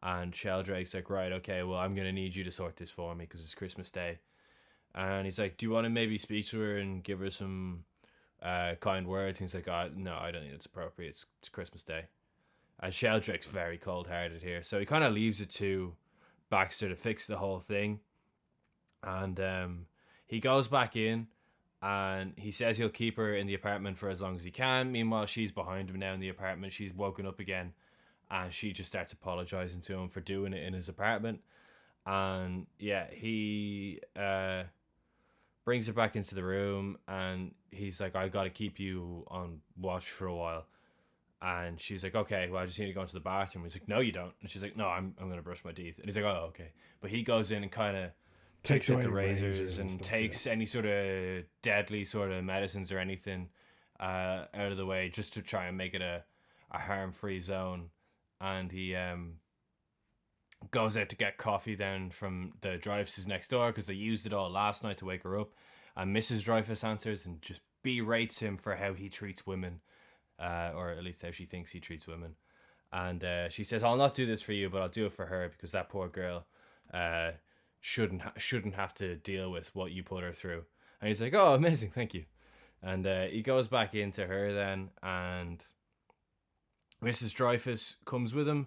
And Sheldrake's like, right, okay, well, I'm gonna need you to sort this for me because it's Christmas Day. And he's like, do you want to maybe speak to her and give her some kind words? And he's like, oh, no, I don't think it's appropriate. It's Christmas Day. And Sheldrake's very cold-hearted here. So he kind of leaves it to Baxter to fix the whole thing. And he goes back in and he says he'll keep her in the apartment for as long as he can. Meanwhile, she's behind him now in the apartment. She's woken up again. And she just starts apologizing to him for doing it in his apartment. And yeah, he... brings her back into the room, and he's like, I gotta keep you on watch for a while. And she's like, okay, well, I just need to go into the bathroom. He's like, no, you don't. And she's like, no, I'm gonna brush my teeth. And he's like, oh, okay. But he goes in and kind of takes out the razors and stuff, takes any sort of deadly sort of medicines or anything out of the way, just to try and make it a harm-free zone. And he goes out to get coffee then from the Dreyfuses next door, because they used it all last night to wake her up. And Mrs. Dreyfus answers and just berates him for how he treats women, or at least how she thinks he treats women. And she says, I'll not do this for you, but I'll do it for her, because that poor girl shouldn't have to deal with what you put her through. And he's like, oh, amazing, thank you. And he goes back into her then, and Mrs. Dreyfus comes with him.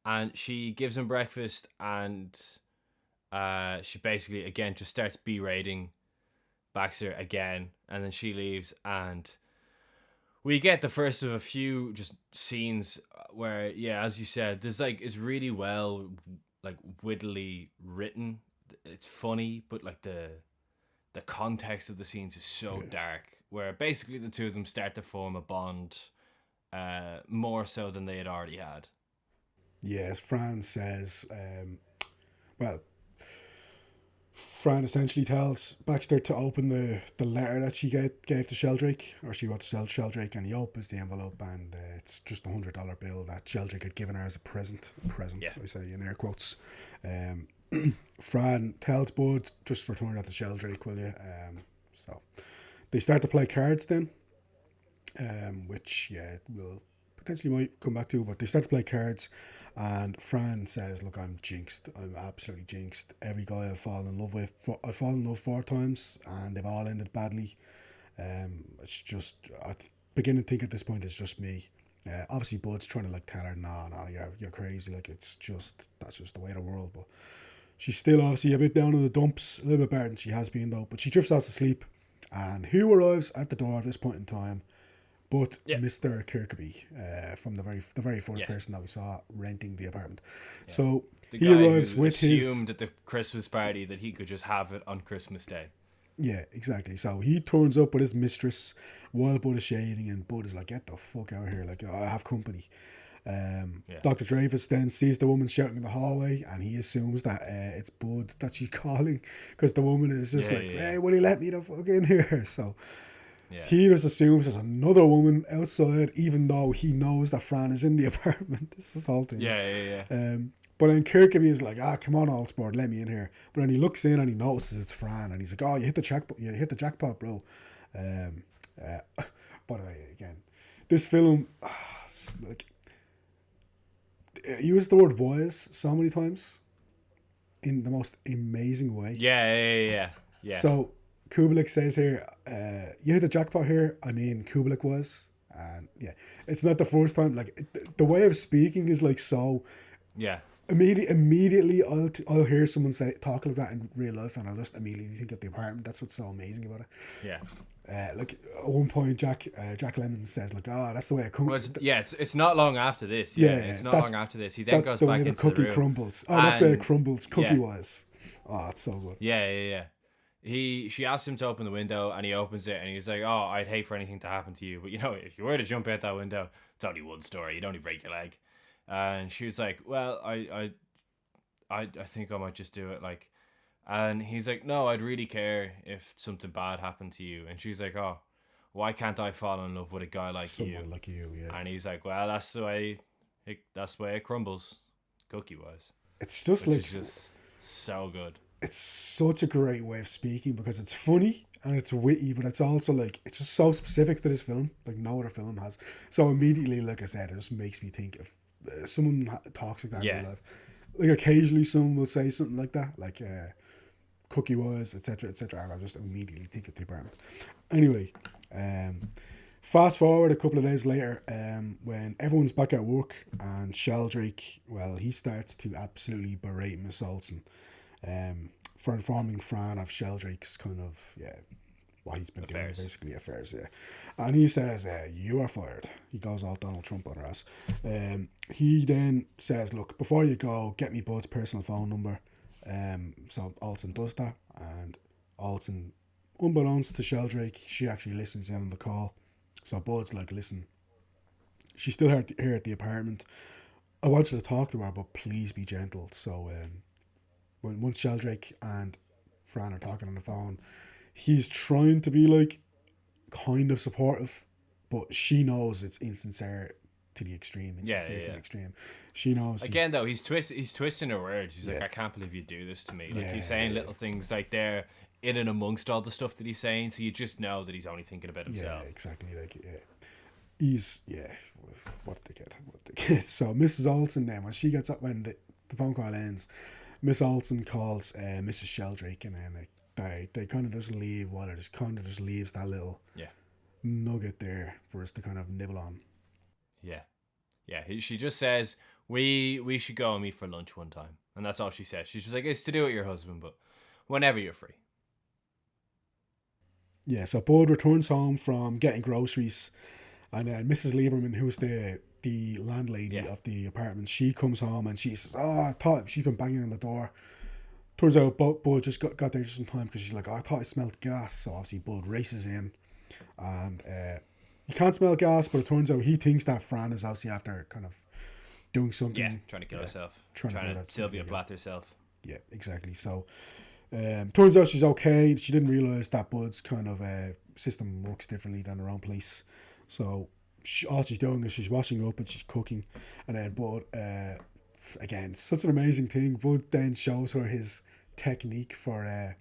And she gives him breakfast, and she basically, again, just starts berating Baxter again. And then she leaves, and we get the first of a few just scenes where, yeah, as you said, there's like it's really well like wittily written. It's funny, but like the context of the scenes is so dark. Where basically the two of them start to form a bond, more so than they had already had. Yes, Fran says, well, Fran essentially tells Baxter to open the letter that she gave to Sheldrake, or she wrote to Sheldrake, and he opens the envelope, and it's just $100 bill that Sheldrake had given her as a present. Yeah. I say in air quotes. Fran tells Bud, just return that to Sheldrake, will you? So they start to play cards then, which, yeah, we'll potentially might come back to, but they start to play cards, and Fran says, look, I'm jinxed. I'm absolutely jinxed. Every guy I've fallen in love with, I've fallen in love 4 times, and they've all ended badly. It's just, I begin to think at this point it's just me. Obviously Bud's trying to like tell her, no, you're crazy, like it's just, that's just the way of the world, but she's still obviously a bit down in the dumps, a little bit better than she has been though, but she drifts off to sleep, and who arrives at the door at this point in time but Mr. Kirkby, from the very first person that we saw renting the apartment. Yeah. So the he guy arrives who with his assumed at the Christmas party that he could just have it on Christmas Day. Yeah, exactly. So he turns up with his mistress while Bud is shaving, and Bud is like, get the fuck out of here, like, I have company. Dr. Dreyfus then sees the woman shouting in the hallway, and he assumes that it's Bud that she's calling, because the woman is just hey, will you let me the fuck in here? So he just assumes there's another woman outside, even though he knows that Fran is in the apartment. This is the whole thing. But then Kirkby is like, come on, old sport, let me in here. But then he looks in and he notices it's Fran, and he's like, oh, you hit the jackpot, bro. By the way, again, this film, like, used the word wise so many times in the most amazing way. Yeah. So Kubelik says here, you hit the jackpot here. I mean, Kubelik was. And it's not the first time. Like, the way of speaking is like so. Yeah. Immediately, I'll hear someone talk like that in real life, and I'll just immediately think of the apartment. That's what's so amazing about it. Yeah. Like at one point, Jack Lemmon says like, that's the way it comes. Well, it's not long after this. It's not long after this. He then goes back into the cookie crumbles. Oh, that's the way it crumbles, cookie wise. Oh, it's so good. Yeah. She asks him to open the window, and he opens it, and he's like, "Oh, I'd hate for anything to happen to you, but if you were to jump out that window, it's only one story. You'd only break your leg." And she was like, "Well, I think I might just do it." Like, and he's like, "No, I'd really care if something bad happened to you." And she's like, "Oh, why can't I fall in love with a guy like Someone like you?" Yeah. And he's like, "Well, that's the way it crumbles, cookie wise." It's just like, it's just so good. It's such a great way of speaking, because it's funny and it's witty, but it's also like, it's just so specific to this film, like no other film has. So immediately, like I said, it just makes me think of someone talks like that in real life. Like occasionally someone will say something like that, like cookie wise, etc., and I'll just immediately think of the apartment. Anyway, fast forward a couple of days later, when everyone's back at work, and Sheldrake, well, he starts to absolutely berate Miss Olsen for informing Fran of Sheldrake's kind of what he's been doing, basically affairs. And he says, you are fired. He goes all Donald Trump on her ass. He then says, look, before you go, get me Bud's personal phone number. So Olsen does that, and Olsen, unbeknownst to Sheldrake, she actually listens in on the call. So Bud's like, listen, she's still here at the apartment. I want you to talk to her, but please be gentle. So once Sheldrake and Fran are talking on the phone, he's trying to be like kind of supportive, but she knows it's insincere to the extreme. To the extreme. She knows. Again, though, he's twisting her words. He's like, I can't believe you do this to me. Like, he's saying little things like they're in and amongst all the stuff that he's saying, so you just know that he's only thinking about himself. Yeah, exactly. Like, he's what they get. So Mrs. Olsen then, when she gets up, when the phone call ends, Miss Olsen calls Mrs. Sheldrake, and then they kind of just leave. Waller just kind of just leaves that little nugget there for us to kind of nibble on. Yeah. She just says we should go and meet for lunch one time, and that's all she says. She's just like, it's to do with your husband, but whenever you're free. Yeah. So Bud returns home from getting groceries, And then Mrs. Lieberman, who's the landlady Yeah. of the apartment, she comes home and she says, "Oh, I thought," she's been banging on the door. Turns out Bud just got there just in time because she's like, "Oh, I thought I smelled gas." So obviously Bud races in, and he can't smell gas, but it turns out he thinks that Fran is obviously after kind of doing something. Yeah, trying to kill herself. Trying to Sylvia Plath herself. Yeah, exactly. So turns out she's okay. She didn't realise that Bud's kind of system works differently than her own police. So all she's doing is she's washing up and she's cooking. And then Bud, again, such an amazing thing. Bud then shows her his technique for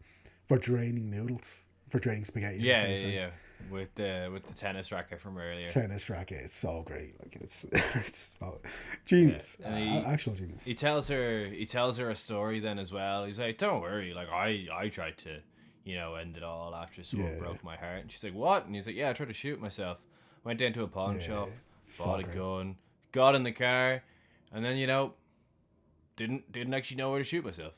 draining noodles, for draining spaghetti. Yeah. With the tennis racket from earlier. Tennis racket, it's so great. Like it's so genius. Yeah. Actual genius. He tells her a story then as well. He's like, "Don't worry, like I tried to, end it all after someone broke my heart." And she's like, "What?" And he's like, "Yeah, I tried to shoot myself. Went down to a pawn shop, bought a gun, got in the car, and then didn't actually know where to shoot myself."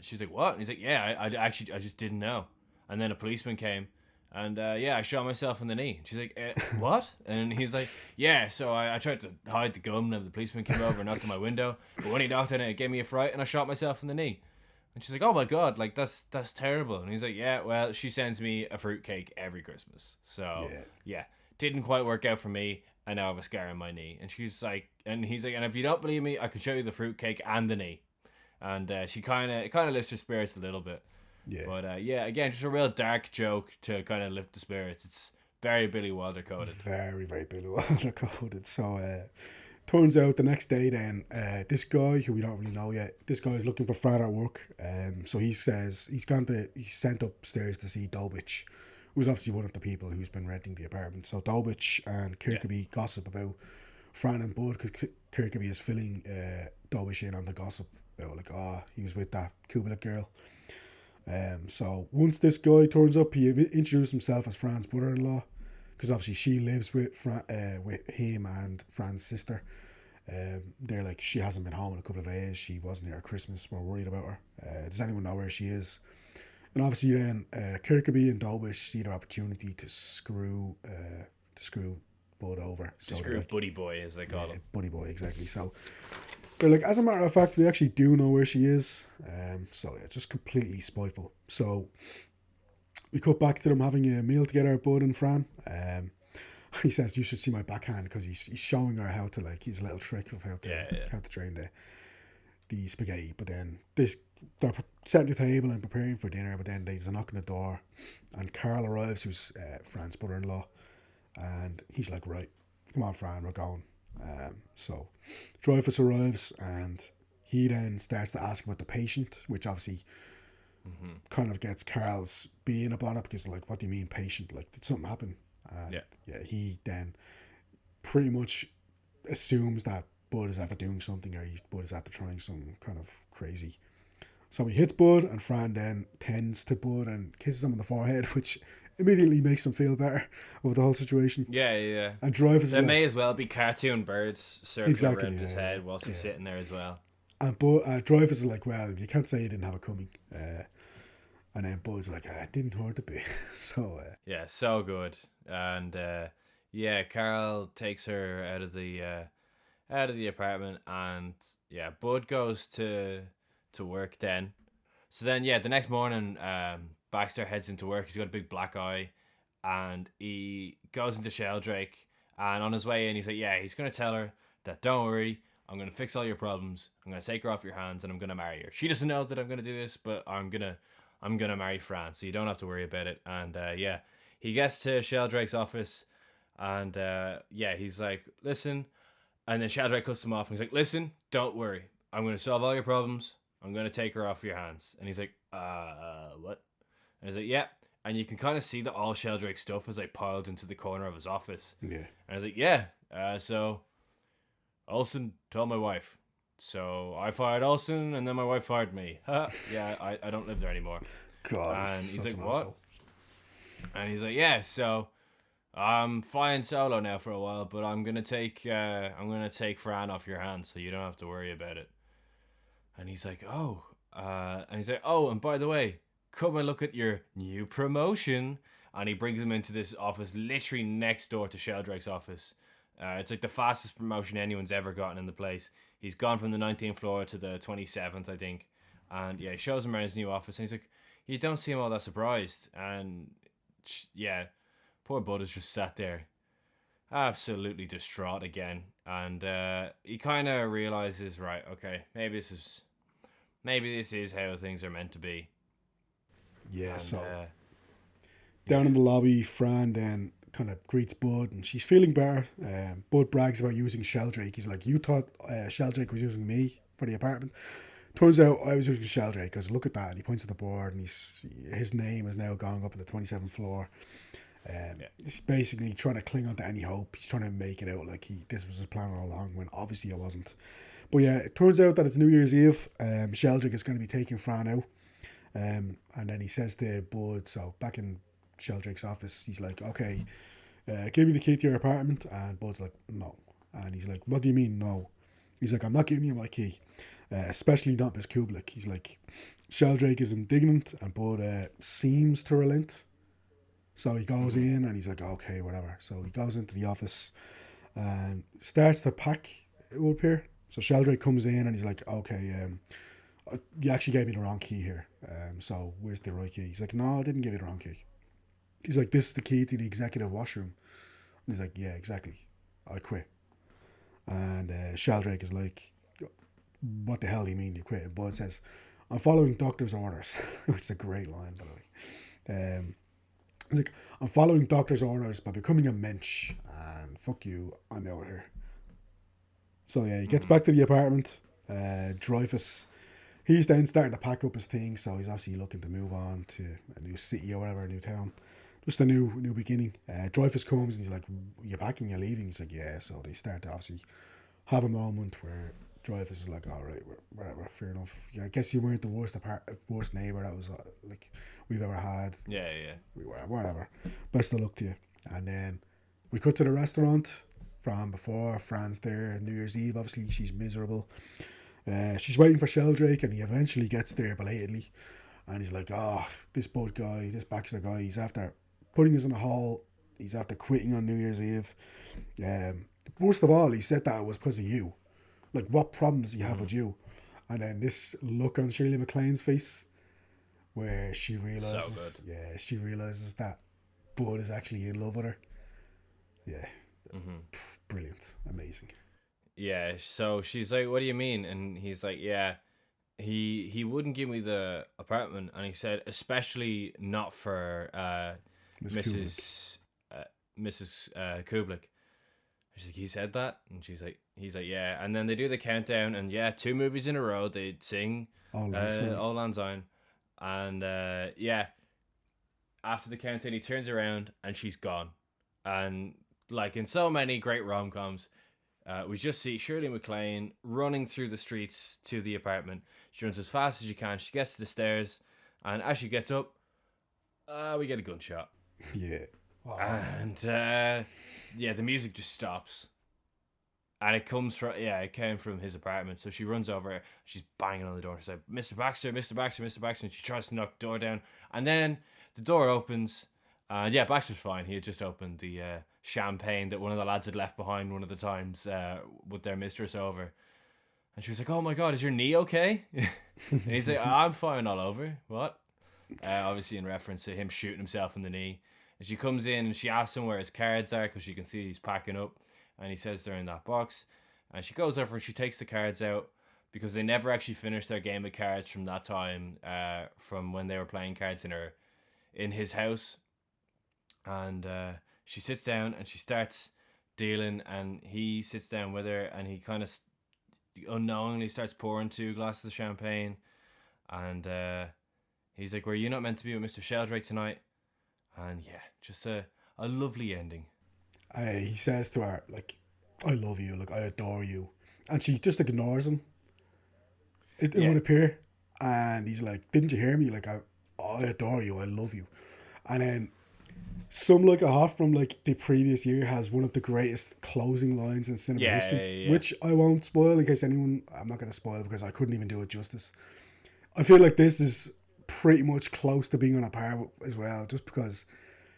She's like, "What?" And he's like, "Yeah, I just didn't know." And then a policeman came. And I shot myself in the knee. And she's like, "What?" And he's like, "Yeah, so I tried to hide the gun and the policeman came over and knocked on my window. But when he knocked on it, it gave me a fright and I shot myself in the knee." And she's like, "Oh my God, like that's terrible." And he's like, "Yeah, well, she sends me a fruitcake every Christmas. So, yeah, didn't quite work out for me. And now I have a scar on my knee." And she's like, and he's like, "And if you don't believe me, I can show you the fruitcake and the knee." And she kind of lifts her spirits a little bit. Yeah. But again, just a real dark joke to kind of lift the spirits. It's very Billy Wilder coded. Very, very Billy Wilder coded. So turns out the next day then, this guy who we don't really know yet, this guy is looking for Fran at work. So he says he's sent upstairs to see Dobich, who's obviously one of the people who's been renting the apartment. So Dobich and Kirkby gossip about Fran and Bud, because Kirkby is filling Dobich in on the gossip about he was with that Kubelik girl. So once this guy turns up, he introduced himself as Fran's brother-in-law, because obviously she lives with with him and Fran's sister. They're like, she hasn't been home in a couple of days. She wasn't here at Christmas. We're worried about her. Does anyone know where she is? And obviously then Kirkby and Dobish see their opportunity to screw Bud over. To screw Buddy Boy, as they call him. Buddy Boy, exactly. So they're like, as a matter of fact, we actually do know where she is. Just completely spiteful. So we cut back to them having a meal together, Bud and Fran. He says, "You should see my backhand," because he's showing her how to, like, his little trick of how to drain the spaghetti. But then they're setting the table and preparing for dinner. But then there's a knock on the door, and Carl arrives, who's Fran's brother-in-law, and he's like, "Right, come on, Fran, we're going." So Dreyfus arrives and he then starts to ask about the patient, which obviously kind of gets Carl's being up on it, because like, "What do you mean patient? Like, did something happen?" And he then pretty much assumes that Bud is after doing something, or Bud is after trying something kind of crazy. So he hits Bud, and Fran then tends to Bud and kisses him on the forehead, which immediately makes him feel better about the whole situation. Yeah. And Dreyfus there may as well be cartoon birds circling around his head whilst he's sitting there as well. And Dreyfus is like, "Well, you can't say you didn't have it coming." And then Bud's like, "It didn't hurt a bit." So yeah, so good. And Carl takes her out of the apartment, and Bud goes to work then. So then the next morning, Baxter heads into work. He's got a big black eye, and he goes into Sheldrake, and on his way in, he's like, he's gonna tell her that, "Don't worry, I'm gonna fix all your problems. I'm gonna take her off your hands, and I'm gonna marry her. She doesn't know that I'm gonna do this, but I'm gonna marry Fran, so you don't have to worry about it." And he gets to Sheldrake's office, and he's like, "Listen," and then Sheldrake cuts him off, and he's like, "Listen, don't worry. I'm gonna solve all your problems. I'm gonna take her off your hands." And he's like, "What?" And he's like, "Yeah." And you can kind of see that all Sheldrake's stuff is like piled into the corner of his office. Yeah. And I was like, "Yeah." So Olsen told my wife. So I fired Olsen, and then my wife fired me. I don't live there anymore. God. And he's like, "What?" And he's like, "Yeah, so I'm flying solo now for a while, but I'm gonna take Fran off your hands, so you don't have to worry about it." And he's like, "Oh," and he's like, "Oh, and by the way, come and look at your new promotion. and he brings him into this office literally next door to Sheldrake's office. It's like the fastest promotion anyone's ever gotten in the place. He's gone from the 19th floor to the 27th, I think. And yeah, he shows him around his new office, and he's like, you don't seem all that surprised. And yeah, poor Bud is just sat there, absolutely distraught again. And he kind of realizes, right, okay, maybe this is how things are meant to be. Yeah, And, so down in the lobby, Fran then kind of greets Bud, and she's feeling better. Bud brags about using Sheldrake. He's like, you thought Sheldrake was using me for the apartment. Turns out I was using Sheldrake, because look at that. And he points at the board, and his name is now going up on the 27th floor. He's basically trying to cling on to any hope. He's trying to make it out like this was his plan all along, when obviously it wasn't. But yeah, it turns out that it's New Year's Eve. Sheldrake is going to be taking Fran out. And then he says to Bud, so back in Sheldrake's office, he's like, okay, give me the key to your apartment. And Bud's like, no. And he's like, what do you mean no? He's like, I'm not giving you my key, especially not Miss Kublik. He's like, Sheldrake is indignant, and Bud seems to relent. So he goes in, and he's like, okay, whatever. So he goes into the office and starts to pack, it will appear. So Sheldrake comes in, and he's like, okay, you actually gave me the wrong key here. So where's the right key? He's like, no, I didn't give you the wrong key. He's like, this is the key to the executive washroom. And he's like, yeah, exactly. I quit. And Sheldrake is like, what the hell do you mean you quit? And Bud says, I'm following doctor's orders. Which is a great line, by the way. He's like, I'm following doctor's orders by becoming a mensch. And fuck you, I'm out here. So yeah, he gets back to the apartment. Dreyfus, he's then starting to pack up his things, so he's obviously looking to move on to a new city or whatever, a new town. Just a new beginning. Dreyfus comes, and he's like, you packing, you leaving? He's like, yeah. So they start to obviously have a moment where Dreyfus is like, all right, whatever, fair enough. Yeah, I guess you weren't the worst neighbour that was like we've ever had. Yeah. We were, whatever. Best of luck to you. And then we cut to the restaurant from before. Fran's there, New Year's Eve, obviously she's miserable. She's waiting for Sheldrake, and he eventually gets there belatedly. And he's like, this Bud guy, this Baxter guy, he's after putting us in a hole. He's after quitting on New Year's Eve. Worst of all, he said that it was because of you. Like, what problems do you have with you? And then this look on Shirley MacLaine's face, where she realizes, she realizes that Bud is actually in love with her. Yeah, brilliant, amazing. Yeah, so she's like, what do you mean? And he's like, yeah, he wouldn't give me the apartment, and he said, especially not for Mrs. Kublik. She's like, he said that? And he's like, yeah. And then they do the countdown, and yeah, 2 movies in a row, they'd sing All Lang Syne. And yeah, after the countdown, he turns around, and she's gone. And like in so many great rom-coms, we just see Shirley MacLaine running through the streets to the apartment. She runs as fast as she can. She gets to the stairs, and as she gets up, we get a gunshot. Yeah. Wow. And the music just stops. And it came from his apartment. So she runs over, she's banging on the door. She's like, Mr. Baxter, Mr. Baxter, Mr. Baxter. And she tries to knock the door down. And then the door opens. Baxter's fine. He had just opened the champagne that one of the lads had left behind one of the times with their mistress over. And she was like, oh my God, is your knee okay? And he's like, I'm fine all over. What? Obviously in reference to him shooting himself in the knee. And she comes in and she asks him where his cards are, because she can see he's packing up. And he says they're in that box. And she goes over and she takes the cards out, because they never actually finished their game of cards from that time, from when they were playing cards in his house. And she sits down and she starts dealing, and he sits down with her, and he kind of unknowingly starts pouring 2 glasses of champagne. And he's like, were you not meant to be with Mr. Sheldrake tonight? And yeah, just a lovely ending. He says to her, like, I love you, like, I adore you. And she just ignores him. It would appear. And he's like, didn't you hear me? Like, I adore you, I love you. And then Some Like It Hot from like the previous year has one of the greatest closing lines in cinema history, which I won't spoil in case anyone, I'm not going to spoil because I couldn't even do it justice. I feel like this is pretty much close to being on a par as well, just because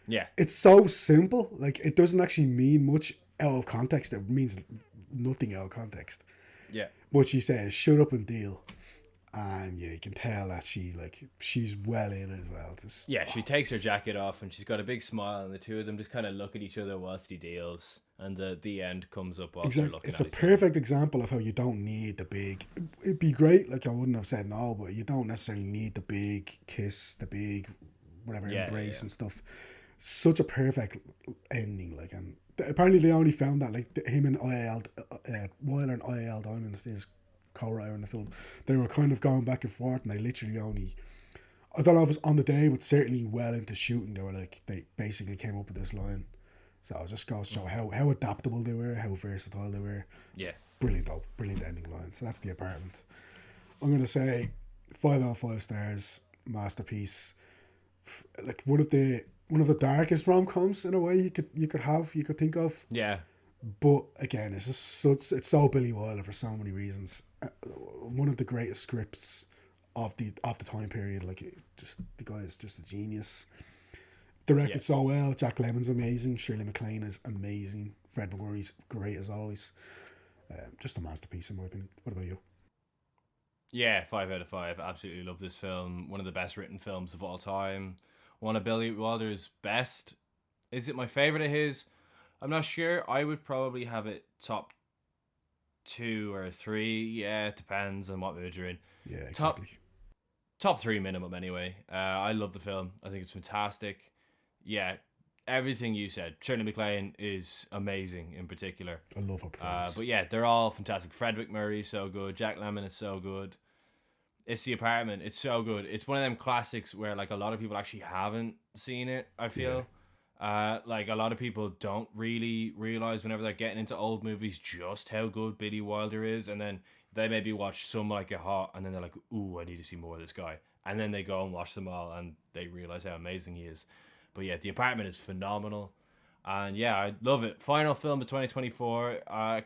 Yeah. It's so simple. Like, it doesn't actually mean much out of context. It means nothing out of context. Yeah. But she says, shut up and deal. And yeah, you can tell that she's well in as well. Just, Yeah, she takes her jacket off and she's got a big smile, and the two of them just kind of look at each other whilst he deals, and the end comes up whilst they're looking it's at a each perfect example of how you don't need the big. It'd be great, like I wouldn't have said no, but you don't necessarily need the big kiss, the big whatever embrace and stuff. Such a perfect ending, like, and apparently they only found that, like, him and Wilder and IL Diamond, his co-writer in the film, they were kind of going back and forth, and they literally only, I don't know if it was on the day, but certainly well into shooting, they basically came up with this line. So it just goes to show how adaptable they were, how versatile they were. Yeah. Brilliant though, brilliant ending line. So that's The Apartment. I'm gonna say 5 out of 5 stars, masterpiece. Like one of the darkest rom-coms in a way you could think of. Yeah. But again, it's so Billy Wilder for so many reasons. One of the greatest scripts of the time period. Like, the guy is just a genius. Directed so well. Jack Lemmon's amazing. Shirley MacLaine is amazing. Fred MacMurray's great as always. Just a masterpiece in my opinion. What about you? Yeah, 5 out of 5. Absolutely love this film. One of the best written films of all time. One of Billy Wilder's best. Is it my favourite of his? I'm not sure. I would probably have it top 2 or 3. Yeah, it depends on what mood you're in. Yeah, exactly. Top 3 minimum anyway. I love the film. I think it's fantastic. Yeah, everything you said. Shirley MacLaine is amazing in particular. I love her performance. But yeah, they're all fantastic. Fred MacMurray is so good. Jack Lemmon is so good. It's The Apartment. It's so good. It's one of them classics where, like, a lot of people actually haven't seen it, I feel. Like, a lot of people don't really realize whenever they're getting into old movies just how good Billy Wilder is, and then they maybe watch Some Like It Hot, and then they're like, ooh, I need to see more of this guy. And then they go and watch them all, and they realize how amazing he is. But yeah, The Apartment is phenomenal. And yeah, I love it. Final film of 2024. And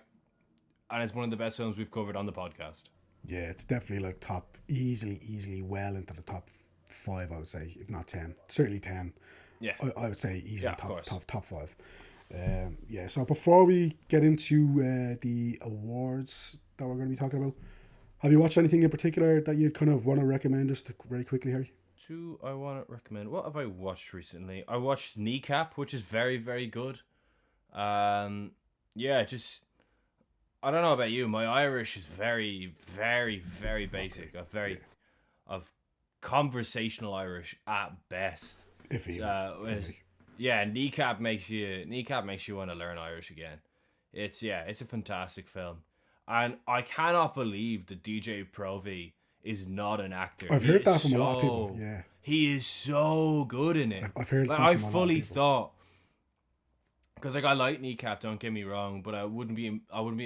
it's one of the best films we've covered on the podcast. Yeah, it's definitely like easily well into the top 5, I would say, if not 10. Certainly 10. Yeah. I would say easily top 5. Yeah, so before we get into the awards that we're going to be talking about, have you watched anything in particular that you kind of want to recommend just very quickly, Harry? I want to recommend. What have I watched recently? I watched Kneecap, which is very, very good. Yeah, just, I don't know about you. My Irish is very, very, very basic. Of conversational Irish at best. Yeah, Kneecap makes you want to learn Irish again. It's a fantastic film, and I cannot believe that DJ Provy is not an actor. I've heard that from a lot of people. Yeah, he is so good in it. I've heard that I from a lot of fully people. thought, because like I like Kneecap, don't get me wrong, but I would be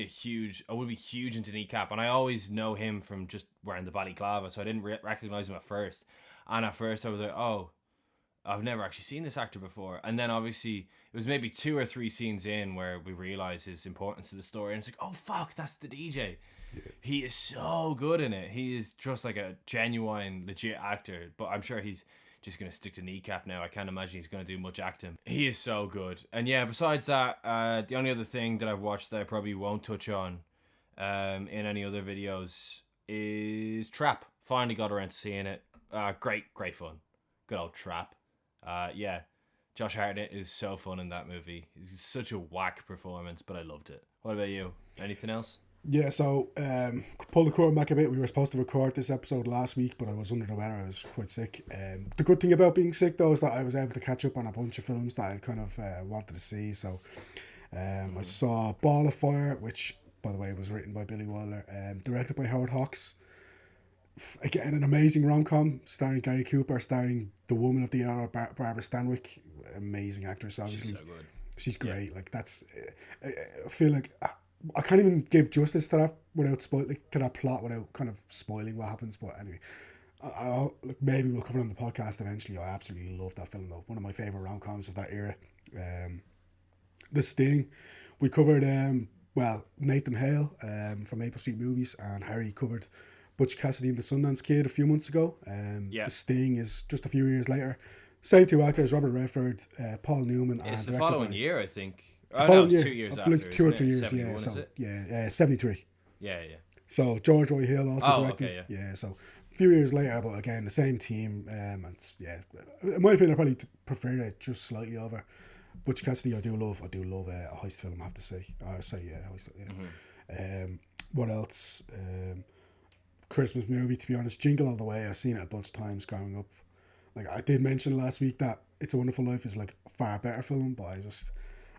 huge into Kneecap, and I always know him from just wearing the balaclava, so I didn't recognize him at first. And at first I was like, oh, I've never actually seen this actor before. And then obviously it was maybe 2 or 3 scenes in where we realized his importance to the story, and it's like, oh fuck, that's the DJ. Yeah. He is so good in it. He is just like a genuine, legit actor. But I'm sure he's just going to stick to Kneecap now. I can't imagine he's going to do much acting. He is so good. And yeah, besides that, the only other thing that I've watched that I probably won't touch on in any other videos is Trap. Finally got around to seeing it. Great fun. Good old Trap. Yeah, Josh Hartnett is so fun in that movie. It's such a whack performance, but I loved it. What about you? Anything else? Yeah, so pull the curtain back a bit. We were supposed to record this episode last week, but I was under the weather. I was quite sick. The good thing about being sick, though, is that I was able to catch up on a bunch of films that I kind of wanted to see. So I saw Ball of Fire, which, by the way, was written by Billy Wilder, directed by Howard Hawks. Again, an amazing rom-com starring Gary Cooper, starring the woman of the hour, Barbara Stanwyck. Amazing actress, obviously. She's so good. She's great. Yeah. Like, that's... I feel like... I can't even give justice to that without to that plot without kind of spoiling what happens. But anyway, maybe we'll cover it on the podcast eventually. I absolutely love that film though. One of my favorite rom-coms of that era. The Sting. We covered Nathan Hale from Maple Street Movies, and Harry covered Butch Cassidy and the Sundance Kid a few months ago. The Sting is just a few years later. Same two actors, Robert Redford, Paul Newman, It's and the directed following by, year, I think. the Oh no, following it's year. 2 years I feel after. like 2 or 3 years. 71, Yeah, is so it? 73. Yeah, yeah. So George Roy Hill also Oh, directing. okay, yeah. Yeah, so a few years later, but again the same team. And in my opinion, I probably prefer it just slightly over Butch Cassidy. I do love a heist film. I have to say. Sorry, yeah, heist. Yeah. What else? Christmas movie. To be honest, Jingle All the Way. I've seen it a bunch of times growing up. Like I did mention last week that It's a Wonderful Life is like a far better film, but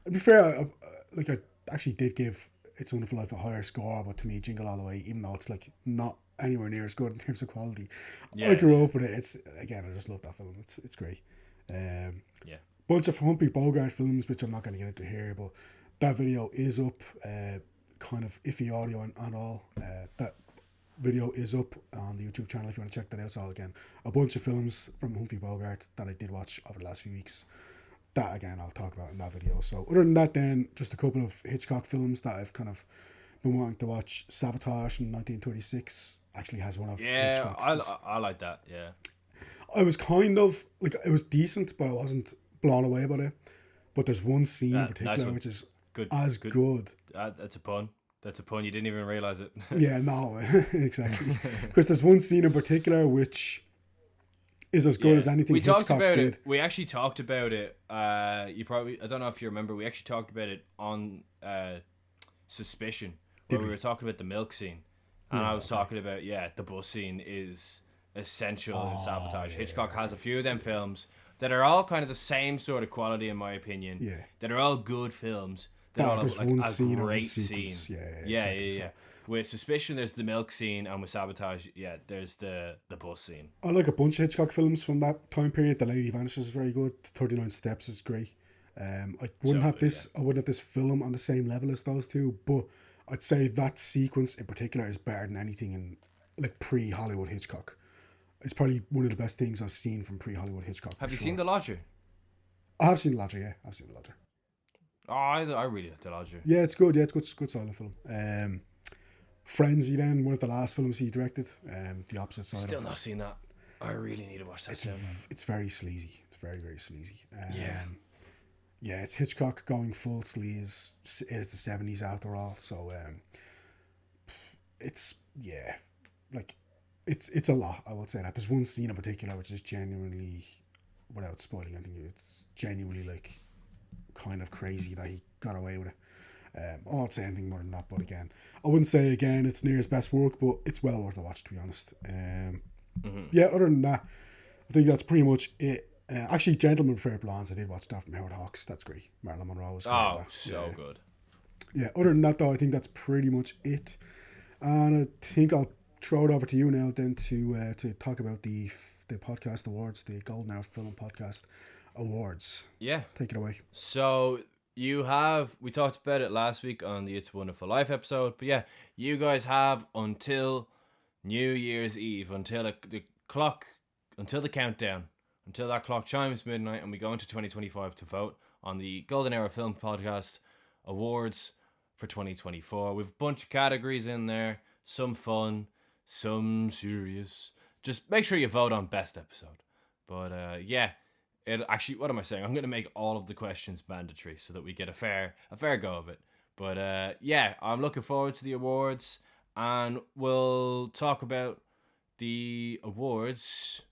to be fair, I actually did give It's a Wonderful Life a higher score, but to me, Jingle All the Way, even though it's like not anywhere near as good in terms of quality, I grew up with it. It's again, I just love that film. It's great. Yeah. Bunch of Humphrey Bogart films, which I'm not going to get into here, but that video is up. Kind of iffy audio and all. That video is up on the YouTube channel if you want to check that out. So again, a bunch of films from Humphrey Bogart that I did watch over the last few weeks. That again I'll talk about in that video. So other than that, then just a couple of Hitchcock films that I've kind of been wanting to watch. Sabotage from 1936 actually has one of Hitchcock's. I like that. Yeah. I was kind of like, it was decent, but I wasn't blown away by it. But there's one scene in particular which is good. That's a pun. That's a pun. You didn't even realize it. Yeah, no, exactly. Because there's one scene in particular which is as good as anything Hitchcock talked about did. it. We actually talked about it. I don't know if you remember. We actually talked about it on Suspicion, where we were talking about the milk scene, and I was talking about the bus scene is essential in Sabotage. Hitchcock has a few of them films that are all kind of the same sort of quality, in my opinion. Yeah. That are all good films. That all have like a great scene. Yeah. With Suspicion, there's the milk scene, and with Sabotage, there's the bus scene. I like a bunch of Hitchcock films from that time period. The Lady Vanishes is very good. 39 Steps is great. I wouldn't have this film on the same level as those two, but I'd say that sequence in particular is better than anything in like pre-Hollywood Hitchcock. It's probably one of the best things I've seen from pre-Hollywood Hitchcock. Have you seen The Lodger? I have seen The Lodger, yeah. I've seen The Lodger. Oh, I really like The Lodger. Yeah, it's good. Yeah, it's good silent film. Frenzy, then, one of the last films he directed. The opposite side. Still not seen that. I really need to watch that. It's very sleazy. It's very, very sleazy. Yeah, it's Hitchcock going full sleaze. It is the 70s after all, so it's a lot. I would say that there's one scene in particular which is genuinely, without spoiling, I think it's genuinely like kind of crazy that he got away with it. I won't say anything more than that, but again, I wouldn't say again it's near his best work, but it's well worth a watch, to be honest. Yeah, other than that, I think that's pretty much it. Actually, Gentlemen Prefer Blondes, I did watch that from Howard Hawks. That's great. Marilyn Monroe was great. Oh, so good. Yeah, other than that, though, I think that's pretty much it. And I think I'll throw it over to you now then to talk about the podcast awards, the Golden Hour Film Podcast Awards. Yeah. Take it away. So we talked about it last week on the It's a Wonderful Life episode, but yeah, you guys have until New Year's Eve, until the countdown, until that clock chimes midnight and we go into 2025 to vote on the Golden Hour Film Podcast Awards for 2024. We've a bunch of categories in there, some fun, some serious. Just make sure you vote on best episode. But what am I saying? I'm going to make all of the questions mandatory so that we get a fair go of it. But I'm looking forward to the awards, and we'll talk about the awards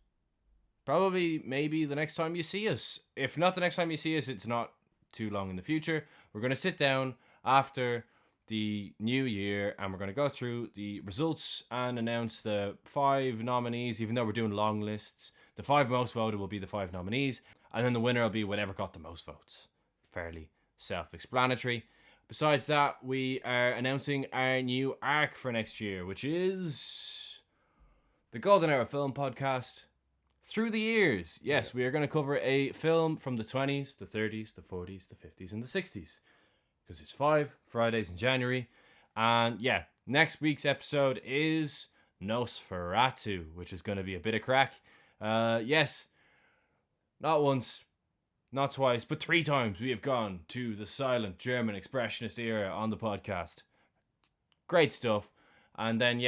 maybe the next time you see us. If not the next time you see us, it's not too long in the future. We're going to sit down after the new year and we're going to go through the results and announce the 5 nominees. Even though we're doing long lists, the 5 most voted will be the 5 nominees, and then the winner will be whatever got the most votes. Fairly self-explanatory. Besides that, we are announcing our new arc for next year, which is the Golden Hour Film Podcast Through the Years. Yes, we are going to cover a film from the 20s, the 30s, the 40s, the 50s, and the 60s. Because it's 5 Fridays in January. And yeah, next week's episode is Nosferatu, which is going to be a bit of crack. Yes, not once, not twice, but 3 times we have gone to the silent German expressionist era on the podcast. Great stuff. And then,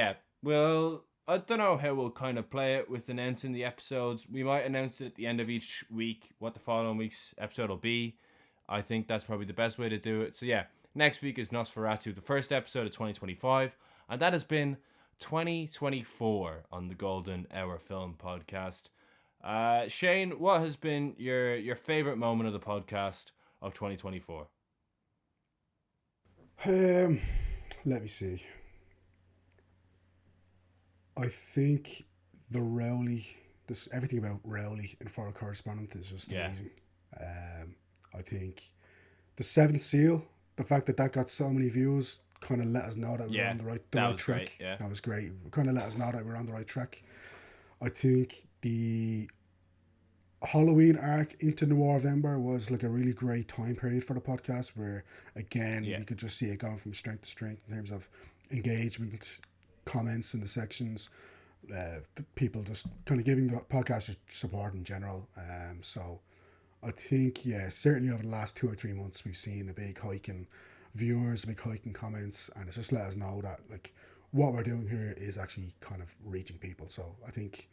we'll I don't know how we'll kind of play it with announcing the episodes. We might announce it at the end of each week what the following week's episode will be. I think that's probably the best way to do it. So yeah, next week is Nosferatu, the first episode of 2025, and that has been 2024 on the Golden Hour Film Podcast. Shane, what has been your favorite moment of the podcast of 2024? Let me see. I think the Rowley, everything about Rowley and Foreign Correspondent is just amazing. I think the Seventh Seal, the fact that got so many views, kind of let us know that we were on the right track. Great, yeah. That was great. Kind of let us know that we're on the right track. I think the Halloween arc into Noirvember was like a really great time period for the podcast, where again we could just see it going from strength to strength in terms of engagement, comments in the sections, the people just kind of giving the podcast support in general. So I think certainly over the last 2 or 3 months we've seen a big hike in viewers, a big hike in comments, and it's just let us know that like what we're doing here is actually kind of reaching people. So I think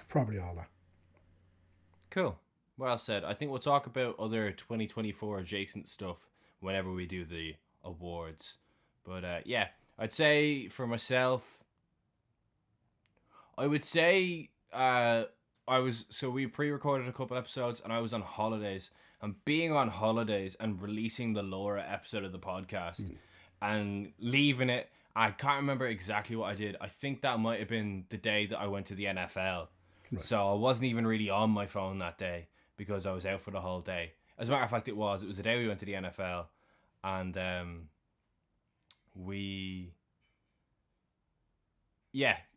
probably all that. Cool. Well said. I think we'll talk about other 2024 adjacent stuff whenever we do the awards. But I'd say for myself, I would say we pre-recorded a couple episodes and I was on holidays. And being on holidays and releasing the Laura episode of the podcast and leaving it, I can't remember exactly what I did. I think that might have been the day that I went to the NFL. Right. So I wasn't even really on my phone that day because I was out for the whole day. As a matter of fact, it was the day we went to the NFL, and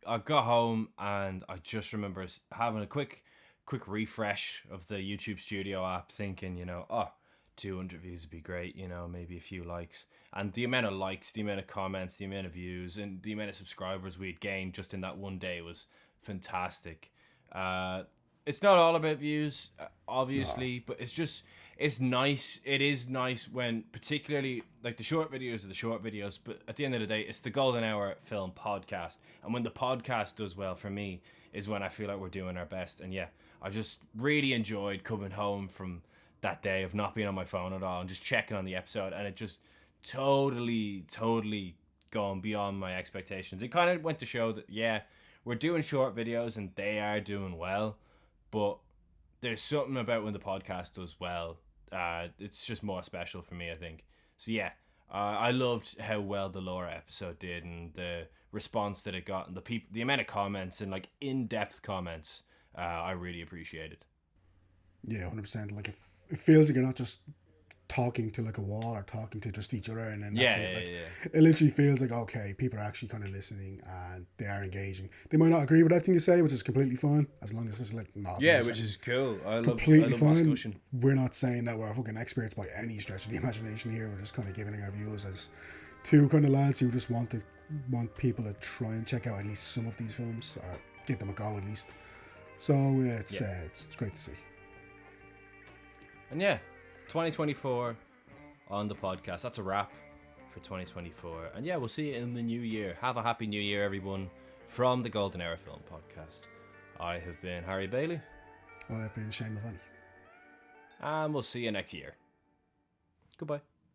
I got home and I just remember having a quick refresh of the YouTube Studio app, thinking, 200 views would be great, maybe a few likes. And the amount of likes, the amount of comments, the amount of views, and the amount of subscribers we had gained just in that one day was fantastic. It's not all about views, obviously, but it's nice. It is nice when, particularly, like, the short videos are the short videos, but at the end of the day, it's the Golden Hour Film Podcast. And when the podcast does well for me is when I feel like we're doing our best. And I just really enjoyed coming home from that day of not being on my phone at all and just checking on the episode, and it just totally gone beyond my expectations. It kind of went to show that, we're doing short videos and they are doing well, but there's something about when the podcast does well. It's just more special for me, I think. So I loved how well the Laura episode did and the response that it got and the amount of comments and like in-depth comments. I really appreciated. Yeah, 100%. Like it feels like you're not just talking to like a wall or talking to just each other, and then that's it. It literally feels like, okay, people are actually kind of listening and they are engaging. They might not agree with everything you say, which is completely fine, as long as it's like not. Which is cool. I love fine. discussion. We're not saying that we're fucking experts by any stretch of the imagination here. We're just kind of giving our views as two kind of lads who just want people to try and check out at least some of these films or give them a go at least. So it's great to see. And 2024 on the podcast. That's a wrap for 2024. And we'll see you in the new year. Have a happy new year, everyone, from the Golden Hour Film Podcast. I have been Harry Bailey. I have been Shane Mulvaney. And we'll see you next year. Goodbye.